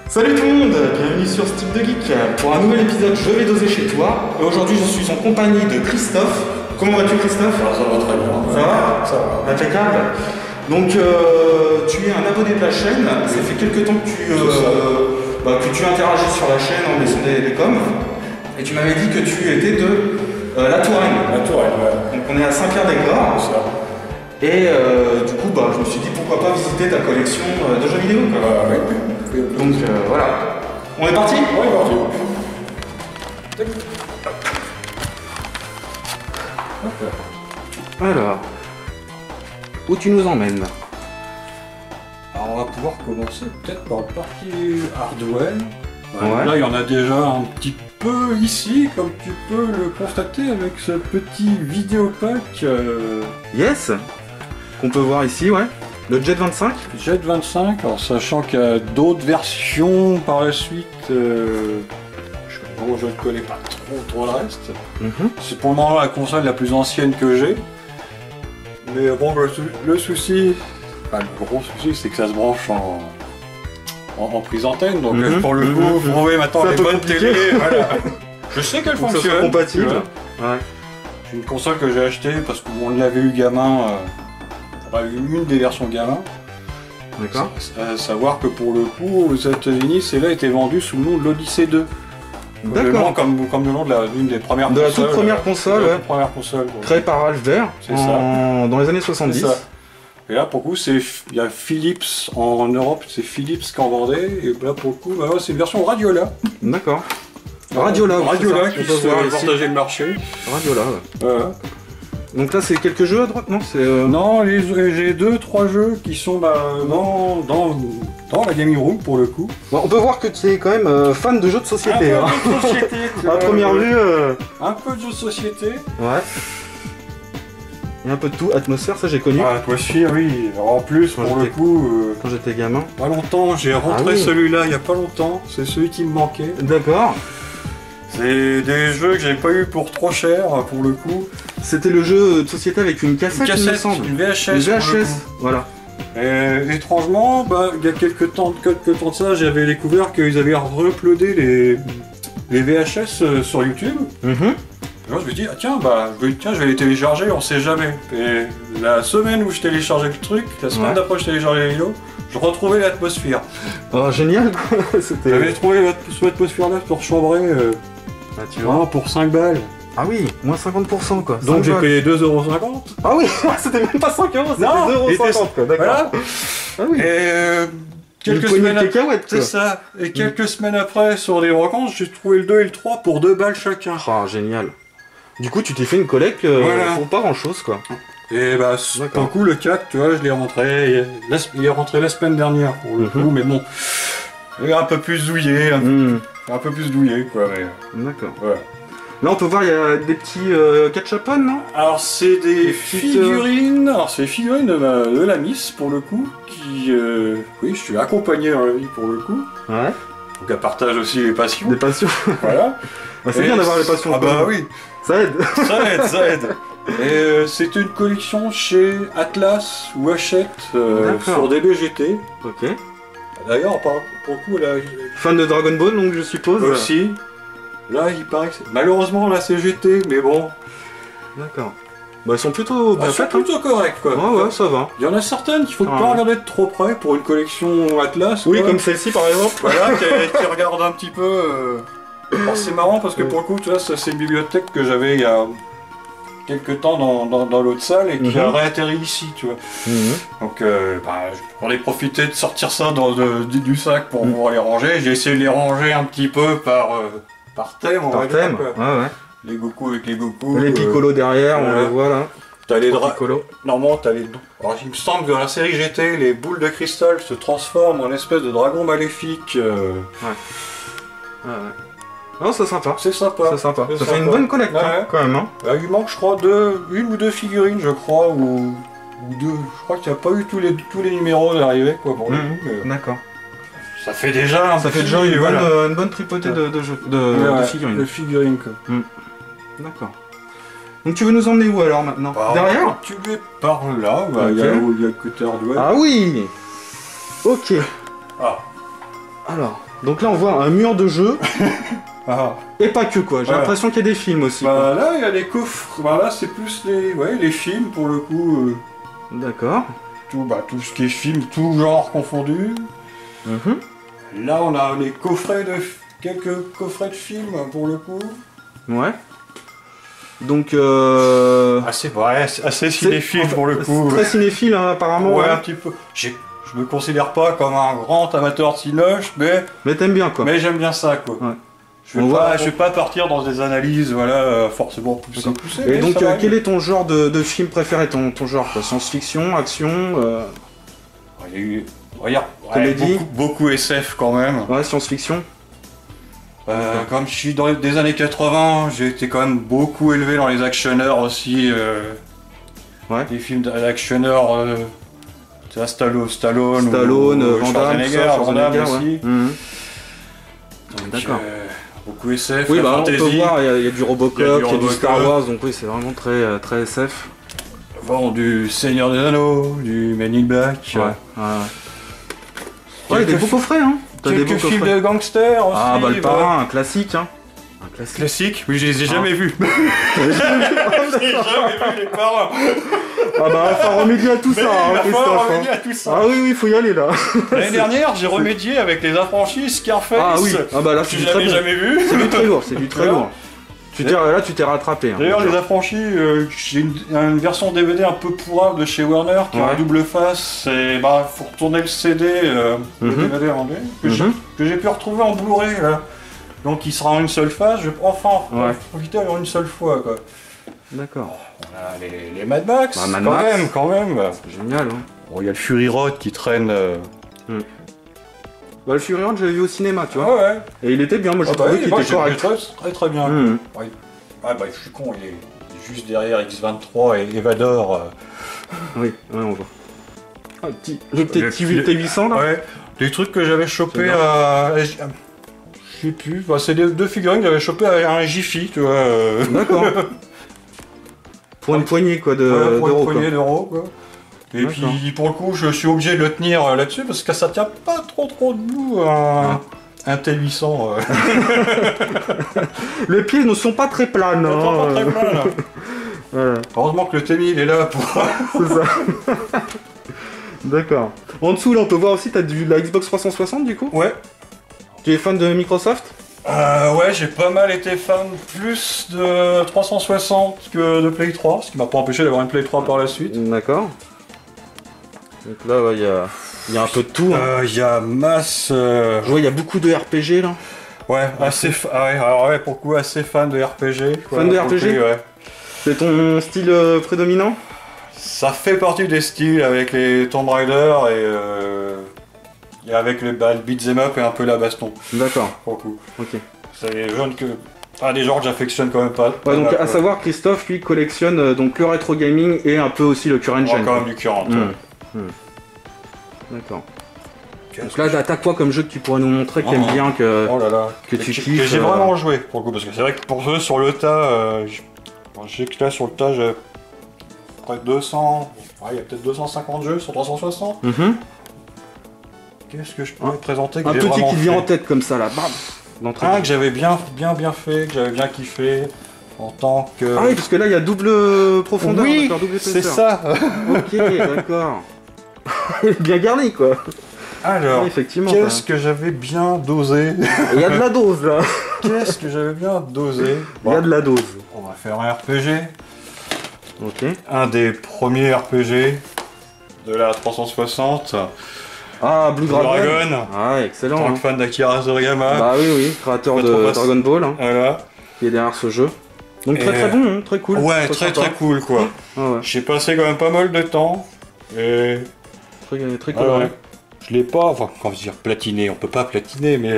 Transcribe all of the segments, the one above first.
Salut tout le monde, bienvenue sur Stick de Geek pour un nouvel épisode Je vais doser chez toi. Et aujourd'hui je suis en compagnie de Christophe. Comment vas-tu Christophe? Ça va très bien. Ça va? Ça va. Impeccable. Donc tu es un abonné de la chaîne, ça fait quelques temps que tu interagis sur la chaîne en laissant des coms. Et tu m'avais dit que tu étais de La Touraine. La Touraine, ouais. Donc on est à Saint-Pierre-des-Corps. C'est ça. Et du coup je me suis dit pourquoi pas visiter ta collection de jeux vidéo quoi. Oui. Donc voilà. On est parti? On est parti. Alors, où tu nous emmènes? Alors on va pouvoir commencer peut-être par le partie hardware. Ouais. Là il y en a déjà un petit peu ici, comme tu peux le constater avec ce petit vidéopack Yes. Qu'on peut voir ici, ouais. Le Jet 25. Jet 25, alors sachant qu'il y a d'autres versions par la suite, je ne connais pas trop le reste. C'est pour le moment la console la plus ancienne que j'ai. Mais bon, le souci, enfin, le gros souci, c'est que ça se branche en prise antenne. Donc pour le coup, vous trouvez maintenant les bonnes télé. Voilà. Je sais qu'elle fonctionne. Ça soit compatible. Ouais. C'est une console que j'ai achetée parce qu'on l'avait eu gamin. Une des versions gamin. D'accord. À savoir que pour le coup, aux États-Unis, celle-là était vendue sous le nom de l'Odyssey 2. D'accord. Comme le nom de l'une des premières de consoles. La toute première console, ouais. Première console. Créée par Ralph Baer dans les années 70. C'est ça. Et là, pour le coup, il y a Philips en Europe, c'est Philips qui en vendait. Et là, pour le coup, bah, c'est une version Radiola. D'accord. Radiola qui se partager le marché. Radiola, ouais. Voilà. Donc là, c'est quelques jeux à droite, non? Non, j'ai 2-3 jeux qui sont dans la gaming room pour le coup. Bon, on peut voir que tu es quand même fan de jeux de société. Un peu de société. À première vue. Un peu de jeux de société. Ouais. Il y a un peu de tout. Atmosphère, ça j'ai connu. Ah, Atmosphère, oui. Alors, en plus, pour le coup. Quand j'étais gamin. Pas longtemps, j'ai rentré celui-là il y a pas longtemps. C'est celui qui me manquait. D'accord. C'est des jeux que j'avais pas eu pour trop cher pour le coup. C'était le jeu de société avec une cassette, il me semble. Une VHS. Une VHS, voilà. Et étrangement, il y a quelques temps de ça, j'avais découvert qu'ils avaient re-uploadé les VHS sur YouTube. Alors je me dis, je vais les télécharger, on sait jamais. Et la semaine où je téléchargeais le truc, la semaine d'après je téléchargeais la vidéo, je retrouvais l'atmosphère. Oh, génial quoi. J'avais trouvé cette atmosphère-là pour chambrer, tu vois, pour 5 balles. Ah oui, moins 50% quoi. Donc j'ai payé 2,50 €. Ah oui, c'était même pas 5 €, c'était 2,50 € quoi, d'accord. Voilà. Ah oui. Et quelques semaines après, c'est ça. Et quelques semaines après, sur des vacances, j'ai trouvé le 2 et le 3 pour 2 balles chacun. Ah, génial. Du coup, tu t'es fait une collecte pour pas grand chose quoi. Et bah, pour le coup, le 4, tu vois, je l'ai rentré. Il est rentré la semaine dernière pour le coup, mais bon. Il est un peu plus douillé. Un peu plus douillé quoi. D'accord. Ouais. Là, on peut voir, il y a des petits ketchupon, non? Alors, c'est des figurines. Alors, c'est des figurines de la Miss, pour le coup, qui... oui, je suis accompagné dans la vie, pour le coup. Ouais. Donc, elle partage aussi les passions. Des passions. Voilà. Bah, c'est bien d'avoir les passions. Ah bah oui. Ça aide. Ça aide. Et c'est une collection chez Atlas ou Hachette sur des BGT. Ok. D'ailleurs, pour le coup, là... Fan de Dragon Ball, donc, je suppose. Aussi. Là, il paraît que c'est... Malheureusement, là, c'est GT, mais bon... D'accord. Bah, ils sont plutôt bien faits. Plutôt corrects, quoi. Ouais, ça va. Il y en a certaines qu'il faut pas regarder de trop près pour une collection Atlas. Oui, quoi. comme celle-ci, par exemple. Voilà, qui regarde un petit peu... Alors, c'est marrant, parce que pour le coup, tu vois, c'est une bibliothèque que j'avais il y a quelques temps dans l'autre salle et qui a réatterri ici, tu vois. Donc, j'en ai profité de sortir ça du sac pour pouvoir les ranger. J'ai essayé de les ranger un petit peu par thème, on va dire, quoi. Ouais. Les Goku avec les Goku. Les Piccolo derrière, on les voit là. T'as les Piccolo. Normalement, t'as les... Alors, il me semble que dans la série GT, les boules de cristal se transforment en espèce de dragon maléfique. Ouais. Non, c'est sympa. C'est sympa. Ça fait une bonne collecte, quand même. Hein. Il manque, je crois, une ou deux figurines, je crois, ou deux. Je crois qu'il n'y a pas eu tous les numéros d'arrivée, quoi, pour le coup. D'accord. Ça fait déjà une bonne tripotée de figurines. De figurines, quoi. D'accord. Donc tu veux nous emmener où alors maintenant? Derrière? Tu es par là, il y a le côté hardware. Ah oui. Ok. Ah. Alors, Donc là, on voit un mur de jeu. Ah. Et pas que, quoi. J'ai l'impression qu'il y a des films aussi. Bah là, il y a des coffres. Bah là, c'est plus les films, pour le coup. D'accord. Tout ce qui est film, tout genre confondu. Là, on a les quelques coffrets de films, pour le coup. Ouais. Donc, assez cinéphile, pour le coup. Très cinéphile, hein, apparemment. Ouais, un petit peu. Je me considère pas comme un grand amateur de cinoche, mais t'aimes bien, quoi. Mais j'aime bien ça, quoi. Ouais. Je vais pas partir dans des analyses, forcément poussées. Et donc, quel est ton genre de film préféré, ton genre, quoi? Science-fiction, action Il y a eu beaucoup SF quand même. Ouais, science-fiction. Comme je suis dans des années 80, j'ai été quand même beaucoup élevé dans les actionneurs aussi. Des films d'actionneurs, Stallone, Van Damme aussi. D'accord. Beaucoup SF, oui, fantasy. On peut voir, il y a du Robocop, il y a du Star Wars, donc oui, c'est vraiment très SF. Bon, du Seigneur des Anneaux, du Men in Black. Il y a des beaux coffrets, hein. Quelques films de gangsters aussi. Ah bah le Parrain, un classique, hein. Classique, mais je les ai jamais vus. J'ai jamais vu les Parrains. Ah bah, faut remédier à tout ça, hein, Christophe. Ah oui, faut y aller là. L'année dernière, j'ai remédié avec Les Affranchis, Scarface. Ah oui, bah là, c'est du très jamais vu. C'est du très lourd, Là, tu t'es rattrapé. Hein, d'ailleurs, Les Affranchis, j'ai une version DVD un peu pourrave de chez Warner qui a un double face. Et faut retourner le CD, le DVD en anglais, que j'ai pu retrouver en Blu-ray là. Donc il sera en une seule face. Je vais profiter en une seule fois, quoi. D'accord. On a les Mad Max, quand même. C'est génial, hein. Bon, il y a le Fury Road qui traîne. Bah, le Fury Road, je l'avais vu au cinéma, tu vois. Ouais. Et il était bien, moi je trouvais qu'il était correct. Très bien. Je suis con, il est juste derrière X23 et Evador. Oui, on voit. Le T800 là. Ouais, des trucs que j'avais chopé à. Je sais plus, c'est deux figurines que j'avais chopé à un Jiffy, tu vois. D'accord. Pour une poignée quoi d'euros. Pour une poignée d'euros, quoi. Et puis pour le coup, je suis obligé de le tenir là-dessus parce que ça tient pas trop debout un T800. Les pieds ne sont pas très plats, non. Voilà. Heureusement que le T1000 est là pour. C'est ça. D'accord. En dessous là, on peut voir aussi, t'as la Xbox 360 du coup. Ouais. Tu es fan de Microsoft? Ouais, j'ai pas mal été fan plus de 360 que de Play 3, ce qui m'a pas empêché d'avoir une Play 3 par la suite. D'accord. Donc là, il y a un peu de tout. Il y a masse. Je vois, il y a beaucoup de RPG là. Ouais, pour le coup, assez fan de RPG. Fan de RPG? Ouais. C'est ton style prédominant? Ça fait partie des styles avec les Tomb Raider et avec le beat'em up et un peu la baston. D'accord. Pour le coup. Ok. C'est des jeunes des genres que j'affectionne quand même pas. Ouais, donc à savoir, Christophe, lui, collectionne donc le rétro gaming et un peu aussi le current gen. Quand même du current. D'accord. Donc là, attaque-toi comme jeu que tu pourrais nous montrer, que t'aimes bien, que tu kiffes. Que j'ai vraiment joué, pour le coup, parce que c'est vrai que pour eux, sur le tas, j'ai que là, sur le tas, j'ai près de 200... il y a peut-être 250 jeux sur 360. Qu'est-ce que je pourrais te présenter que un petit qui vient en tête comme ça, là, bam. Un que j'avais bien fait, que j'avais bien kiffé, en tant que... Ah oui, parce que là, il y a double profondeur, oui, double épaisseur. C'est ça. Ok, d'accord. Bien garni, quoi. Alors, oui, effectivement, qu'est-ce que j'avais bien dosé? Il y a de la dose, là. Qu'est-ce que j'avais bien dosé? Il y a de la dose. On va faire un RPG. Ok. Un des premiers RPG de la 360. Ah, Blue Dragon. Ah, excellent. En tant que fan d'Akira Toriyama. Bah oui, créateur de Dragon Ball. Hein, voilà. Qui est derrière ce jeu. Donc très bon, hein, très cool. Ouais, très cool, quoi. J'ai passé quand même pas mal de temps. Et... Très coloré. Ouais. Je l'ai pas, quand je veux dire platiné, on peut pas platiner, mais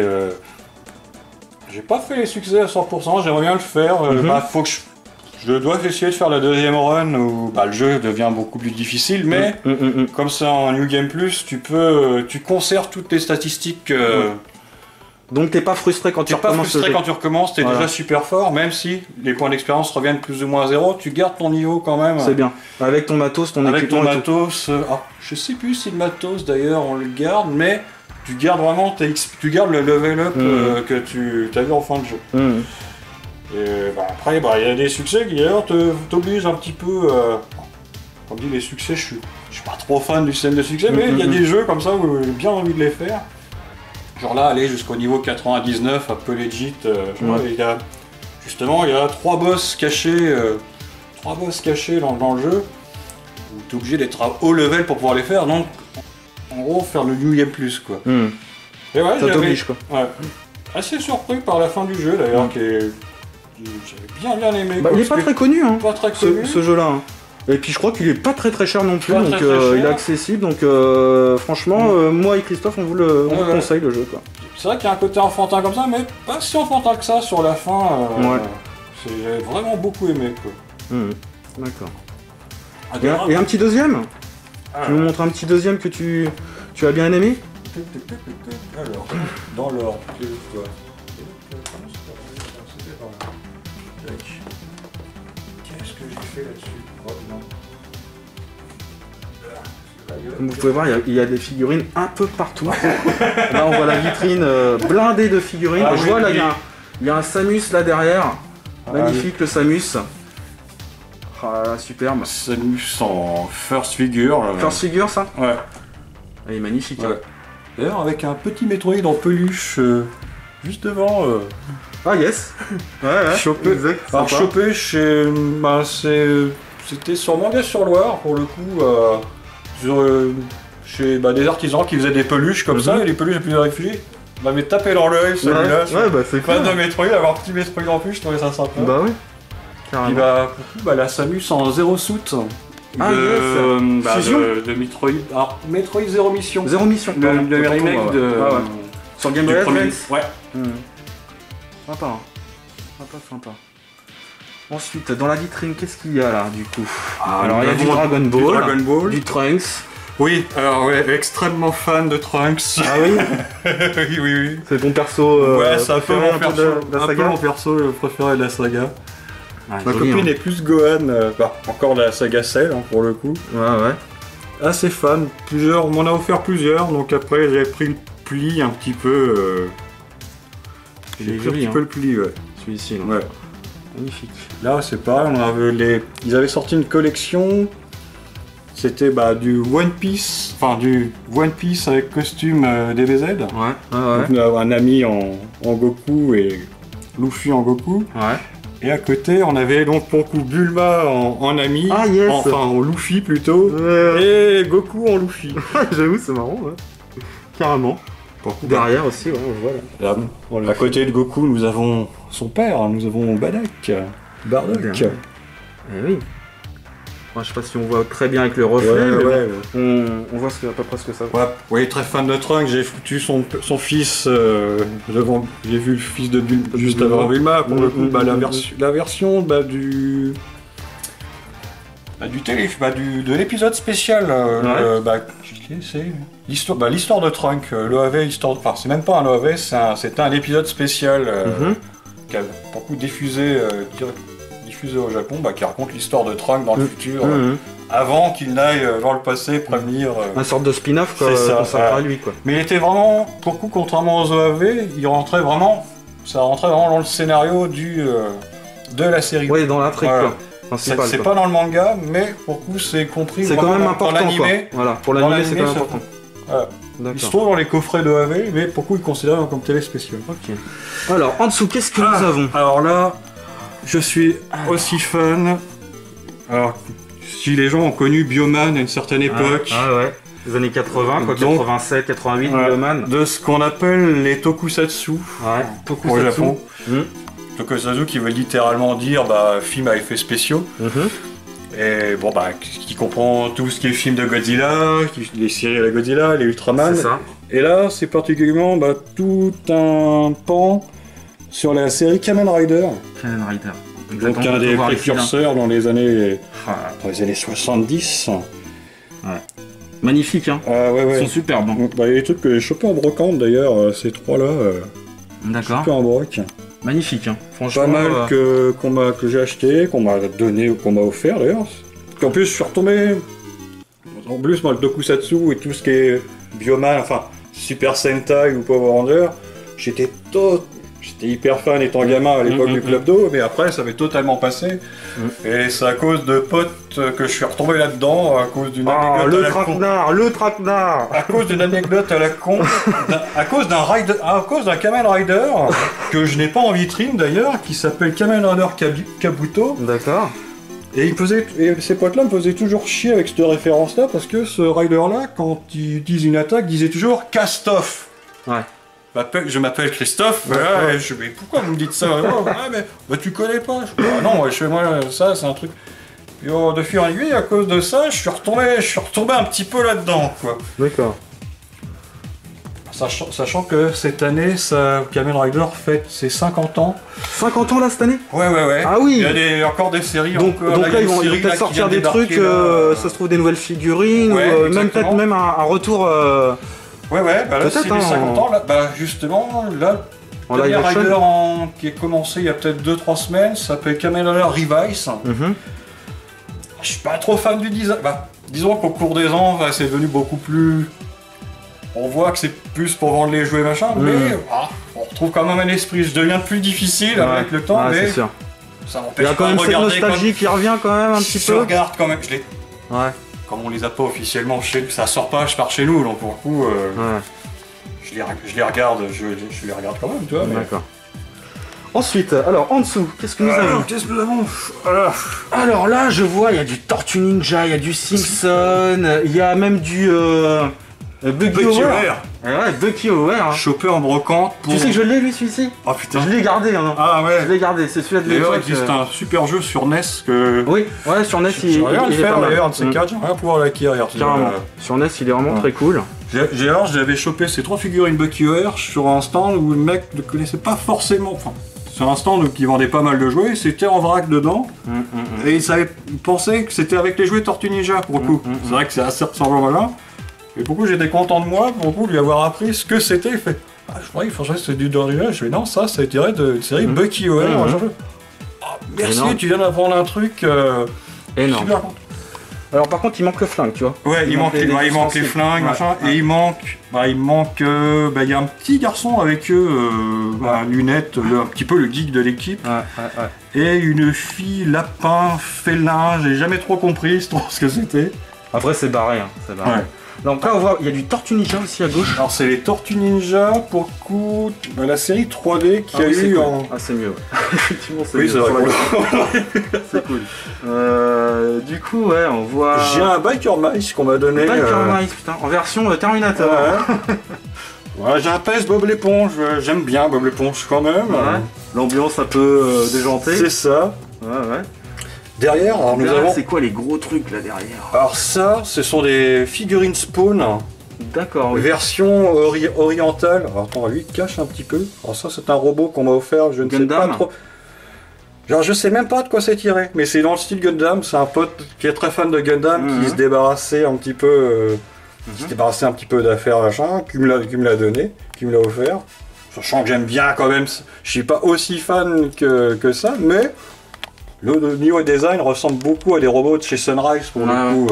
j'ai pas fait les succès à 100%, j'aimerais bien le faire. Faut que je dois essayer de faire la deuxième run où le jeu devient beaucoup plus difficile, mais comme ça en New Game Plus, tu conserves toutes tes statistiques. Donc t'es pas frustré quand tu recommences. T'es déjà super fort, même si les points d'expérience reviennent plus ou moins à zéro, tu gardes ton niveau quand même. C'est bien. Avec ton matos, ton équipement. Avec ton matos, je sais plus si le matos d'ailleurs on le garde, mais tu gardes vraiment tu gardes le level up que tu as vu en fin de jeu. Et après, il y a des succès qui d'ailleurs t'obligent un petit peu. Comme dit les succès, je suis pas trop fan du système de succès, mais il y a des jeux comme ça où j'ai bien envie de les faire. Genre là, aller jusqu'au niveau 99, un peu legit. Il y a 3 boss cachés, dans le jeu. Où t'es obligé d'être à haut level pour pouvoir les faire, donc en gros faire le New Game Plus quoi. Et ouais, ça t'oblige quoi. Ouais. Assez surpris par la fin du jeu d'ailleurs, j'avais bien aimé. Il est pas très connu, hein, pas très connu. Ce jeu-là. Hein. Et puis je crois qu'il est pas très cher non plus, donc il est accessible, donc franchement, moi et Christophe on vous le conseille le jeu quoi. C'est vrai qu'il y a un côté enfantin comme ça, mais pas si enfantin que ça sur la fin. J'ai vraiment beaucoup aimé quoi. D'accord. Et un petit deuxième Tu nous montres un petit deuxième que tu as bien aimé? Alors, dans l'ordre, qu'est-ce que j'ai fait là-dessus? Comme vous pouvez voir, il y a des figurines un peu partout. Là, on voit la vitrine blindée de figurines. Je vois là, il y a un Samus là derrière. Magnifique le Samus. Superbe. Samus en first figure. First figure, ça? Ouais. Il est magnifique. Ouais. D'ailleurs, avec un petit Metroid en peluche juste devant. Ah, yes. Ouais. Chopé. Alors, chopé chez. C'était sur Manga-sur-Loire pour le coup. Chez des artisans qui faisaient des peluches comme ça, et les peluches les plus réfugiés m'avaient tapé dans l'œil celui-là. C'est fan de Metroid, avoir un petit Metroid en plus, je trouvais ça sympa. Bah oui, carrément. Puis la Samus en Zero Suit. Fusion de Metroid. Alors, Metroid Zero Mission. Zero Mission, le remake de. Sur Game Boy Advance. Ouais. Sympa. Ensuite, dans la vitrine, qu'est-ce qu'il y a là, du coup? Alors, il y a du Dragon Ball, du Trunks. Oui, alors extrêmement fan de Trunks. Ah oui? Oui. C'est ton perso c'est un peu mon perso préféré de la saga. Ma copine est plus Gohan, encore de la saga Cell pour le coup. Ouais. Assez fan, on m'en a offert plusieurs, donc après j'ai pris le pli un petit peu. J'ai pris un petit peu le pli, ouais. Celui-ci, ouais. Magnifique. Là c'est pareil, ils avaient sorti une collection, c'était du One Piece, avec costume DBZ. Ouais. Donc, un ami en Goku et Luffy en Goku. Ouais. Et à côté on avait donc pour le coup Bulma en ami, en Luffy plutôt, et Goku en Luffy. J'avoue c'est marrant, carrément. Derrière aussi, on le voit là. À côté de Goku, nous avons son père, nous avons Bardock. Eh oui. Moi, je sais pas si on voit très bien avec le reflet, on voit à peu près ce que ça fait. Oui, très fan de Trunks, j'ai foutu son fils devant. J'ai vu le fils de Bulma juste avant Bulma, pour le coup, la version de l'épisode spécial. C'est l'histoire de Trunks, l'OAV, c'est même pas un OAV, c'était un épisode spécial qui a beaucoup diffusé au Japon, qui raconte l'histoire de Trunks dans le futur, avant qu'il n'aille dans le passé prévenir. Un sorte de spin-off quoi, à lui quoi. Mais il était vraiment, pour le coup, contrairement aux OAV, ça rentrait vraiment dans le scénario de la série. Oui, dans l'intrigue quoi. C'est pas dans le manga, mais pour le coup c'est compris. C'est quand même important dans l'animé. Voilà, pour l'animé c'est quand même important. Il se trouve dans les coffrets de AV, mais pour le coup il est considéré comme télé spécial. Ok. Alors en dessous, qu'est-ce que nous avons? Alors là, je suis aussi fan. Alors, si les gens ont connu Bioman à une certaine époque. Les années 80, 87, 88, Bioman. De ce qu'on appelle les tokusatsu. Tokusatsu. Au Japon. Tokusatsu qui veut littéralement dire film à effets spéciaux. Et qui comprend tout ce qui est film de Godzilla, les séries à la Godzilla, les Ultraman. C'est ça. Et là, c'est particulièrement tout un pan sur la série Kamen Rider. Donc un des précurseurs dans les années 70. Magnifique, hein. Ils sont superbes. Il y a des trucs que j'ai chopés en brocante d'ailleurs, ces trois-là. D'accord. Chopés en broc. Magnifique, hein. Franchement. Pas mal que j'ai acheté, qu'on m'a donné ou qu'on m'a offert d'ailleurs. En plus, je suis retombé. En plus, moi, le tokusatsu et tout ce qui est Bioman, Super Sentai ou Power Ranger, j'étais hyper fan étant gamin à l'époque du Club d'eau, mais après ça m'est totalement passé. Et c'est à cause de potes que je suis retombé là-dedans, à cause d'une anecdote le traquenard, le traquenard. à cause d'une anecdote à la con, à cause d'un Kamen Rider que je n'ai pas en vitrine d'ailleurs, qui s'appelle Kamen Rider Kabuto. D'accord. Et ces potes-là me faisaient toujours chier avec cette référence-là, parce que ce Rider-là, quand il disent une attaque, disait toujours Cast-off. Ouais. Je m'appelle Christophe, voilà, et mais pourquoi vous me dites ça? Mais tu connais pas. Non, chez moi, ça, c'est un truc. Et de fil en aiguille, à cause de ça, je suis retombé un petit peu là-dedans, quoi. D'accord. Sachant que cette année, Kamen Rider fête ses 50 ans. 50 ans là cette année? Ouais. Ah oui. Il y a encore des séries. Donc là, ils vont peut-être sortir des trucs, ça se trouve des nouvelles figurines, ou même peut-être même un retour... Ouais, bah là, c'est les 50 ans, là, bah justement, là, le dernier Rider qui est commencé il y a peut-être 2-3 semaines, ça s'appelle Kamen Rider Revice. Je suis pas trop fan du design. Bah, disons qu'au cours des ans, c'est devenu beaucoup plus... On voit que c'est plus pour vendre les jouets machin, mais on retrouve quand même un esprit. Je deviens plus difficile avec le temps, mais sûr. Ça Il y a m'empêche quand pas de même cette regarder. nostalgie qui revient quand même un petit Je peu. regarde quand même, Ouais. comme on les a pas officiellement chez nous, ça sort pas par chez nous, donc pour le coup, je les regarde quand même, tu vois. D'accord. Ensuite, alors en dessous, qu'est-ce que nous avons? Qu'est-ce que nous avons? Alors là, je vois, il y a du Tortue Ninja, il y a du Simpson, il y a même du Bucky Over. Ouais, Bucky Over. Hein. Chopé en brocante. Pour... Tu sais que je l'ai lui celui-ci? Oh putain. Je l'ai gardé. Hein. Ah ouais. Je l'ai gardé, c'est celui-là de l'époque. l'époque. Il existe un super jeu sur NES que... Oui, ouais, sur NES il est pas mal. D'ailleurs, un de ces quatre, j'aimerais pouvoir l'acquérir. Carrément. Sur NES il est vraiment très cool. J'avais chopé ces 3 figurines Bucky Over sur un stand où le mec ne connaissait pas forcément... Enfin, sur un stand qui vendait pas mal de jouets, c'était en vrac dedans. Et il pensait que c'était avec les jouets Tortue Ninja pour le coup. C'est vrai que c'est assez ressemblant là. Et pour le coup, j'étais content de moi, pour le coup, de lui avoir appris ce que c'était. Il fait, je croyais qu'il faudrait que c'était du Tortue. Je fais, non, ça a été de la série Bucky Over. Merci, énorme. Tu viens d'apprendre un truc énorme. Super. Alors par contre, il manque le flingue, tu vois. Ouais, il manque les flingues, machin, et il y a un petit garçon avec eux, lunettes, un petit peu le geek de l'équipe, et une fille lapin, félin, j'ai jamais trop compris ce que c'était. Après c'est barré, hein, c'est barré. Ouais. Donc là on voit, il y a du Tortue Ninja aussi à gauche. Alors c'est les Tortues Ninja, pour le coup, la série 3D qui a eu cool. en... Ah c'est mieux, ouais. Effectivement c'est mieux. Oui c'est vrai. C'est cool. Du coup ouais, on voit... J'ai un Biker Mice qu'on m'a donné. Biker Mice, putain, en version Terminator. Ouais, j'ai un PS Bob l'éponge, j'aime bien Bob l'éponge quand même. Ouais. L'ambiance un peu déjantée. C'est ça. Ouais. Derrière, alors nous avons... C'est quoi les gros trucs là derrière? Alors ça, ce sont des figurines Spawn. D'accord, oui. Version orientale. Alors attends, lui il cache un petit peu. Alors ça, c'est un robot qu'on m'a offert, je ne sais pas trop... Genre je sais même pas de quoi c'est tiré, mais c'est dans le style Gundam, c'est un pote qui est très fan de Gundam, qui se débarrassait un petit peu... qui se débarrassait un petit peu d'affaires, machin, qui me l'a donné, qui me l'a offert. Sachant que j'aime bien quand même, je suis pas aussi fan que ça, mais... Le niveau design ressemble beaucoup à des robots de chez Sunrise pour le coup.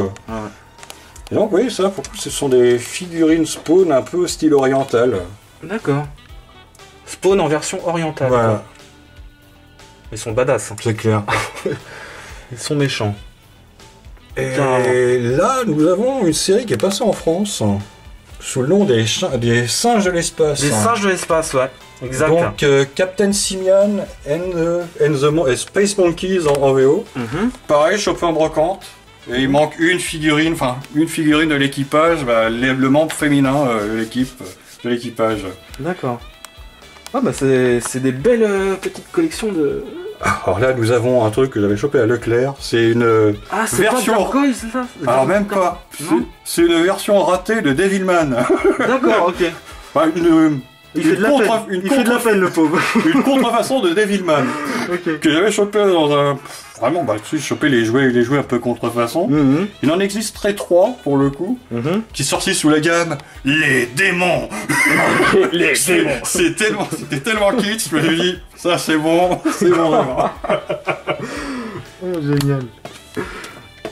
Et donc oui, ça, pour le coup, ce sont des figurines Spawn un peu style oriental. D'accord. Spawn en version orientale. Voilà. Ils sont badass. Hein. C'est clair. Ils sont méchants. Et là, nous avons une série qui est passée en France sous le nom des singes de l'espace. Des singes de l'espace, ouais. Exact. Donc Captain Simian and Space Monkeys en VO. Pareil, chopé en brocante. Et il manque une figurine de l'équipage, le membre féminin de l'équipage. D'accord. Ah bah c'est des belles petites collections de... Alors là, nous avons un truc que j'avais chopé à Leclerc. C'est une version... Pas Gargoyle, c'est ça? Alors même pas. C'est une version ratée de Devilman. D'accord, ok. Enfin, il fait de la peine, le pauvre. Une contrefaçon de Devilman. Que j'avais chopé dans un... Vraiment, tu sais, choper les jouets un peu contrefaçon. Il en existerait 3 pour le coup, qui sortent sous la gamme Les Démons. Les Démons. C'était tellement kitsch, je me suis dit, ça c'est bon vraiment. Oh, génial.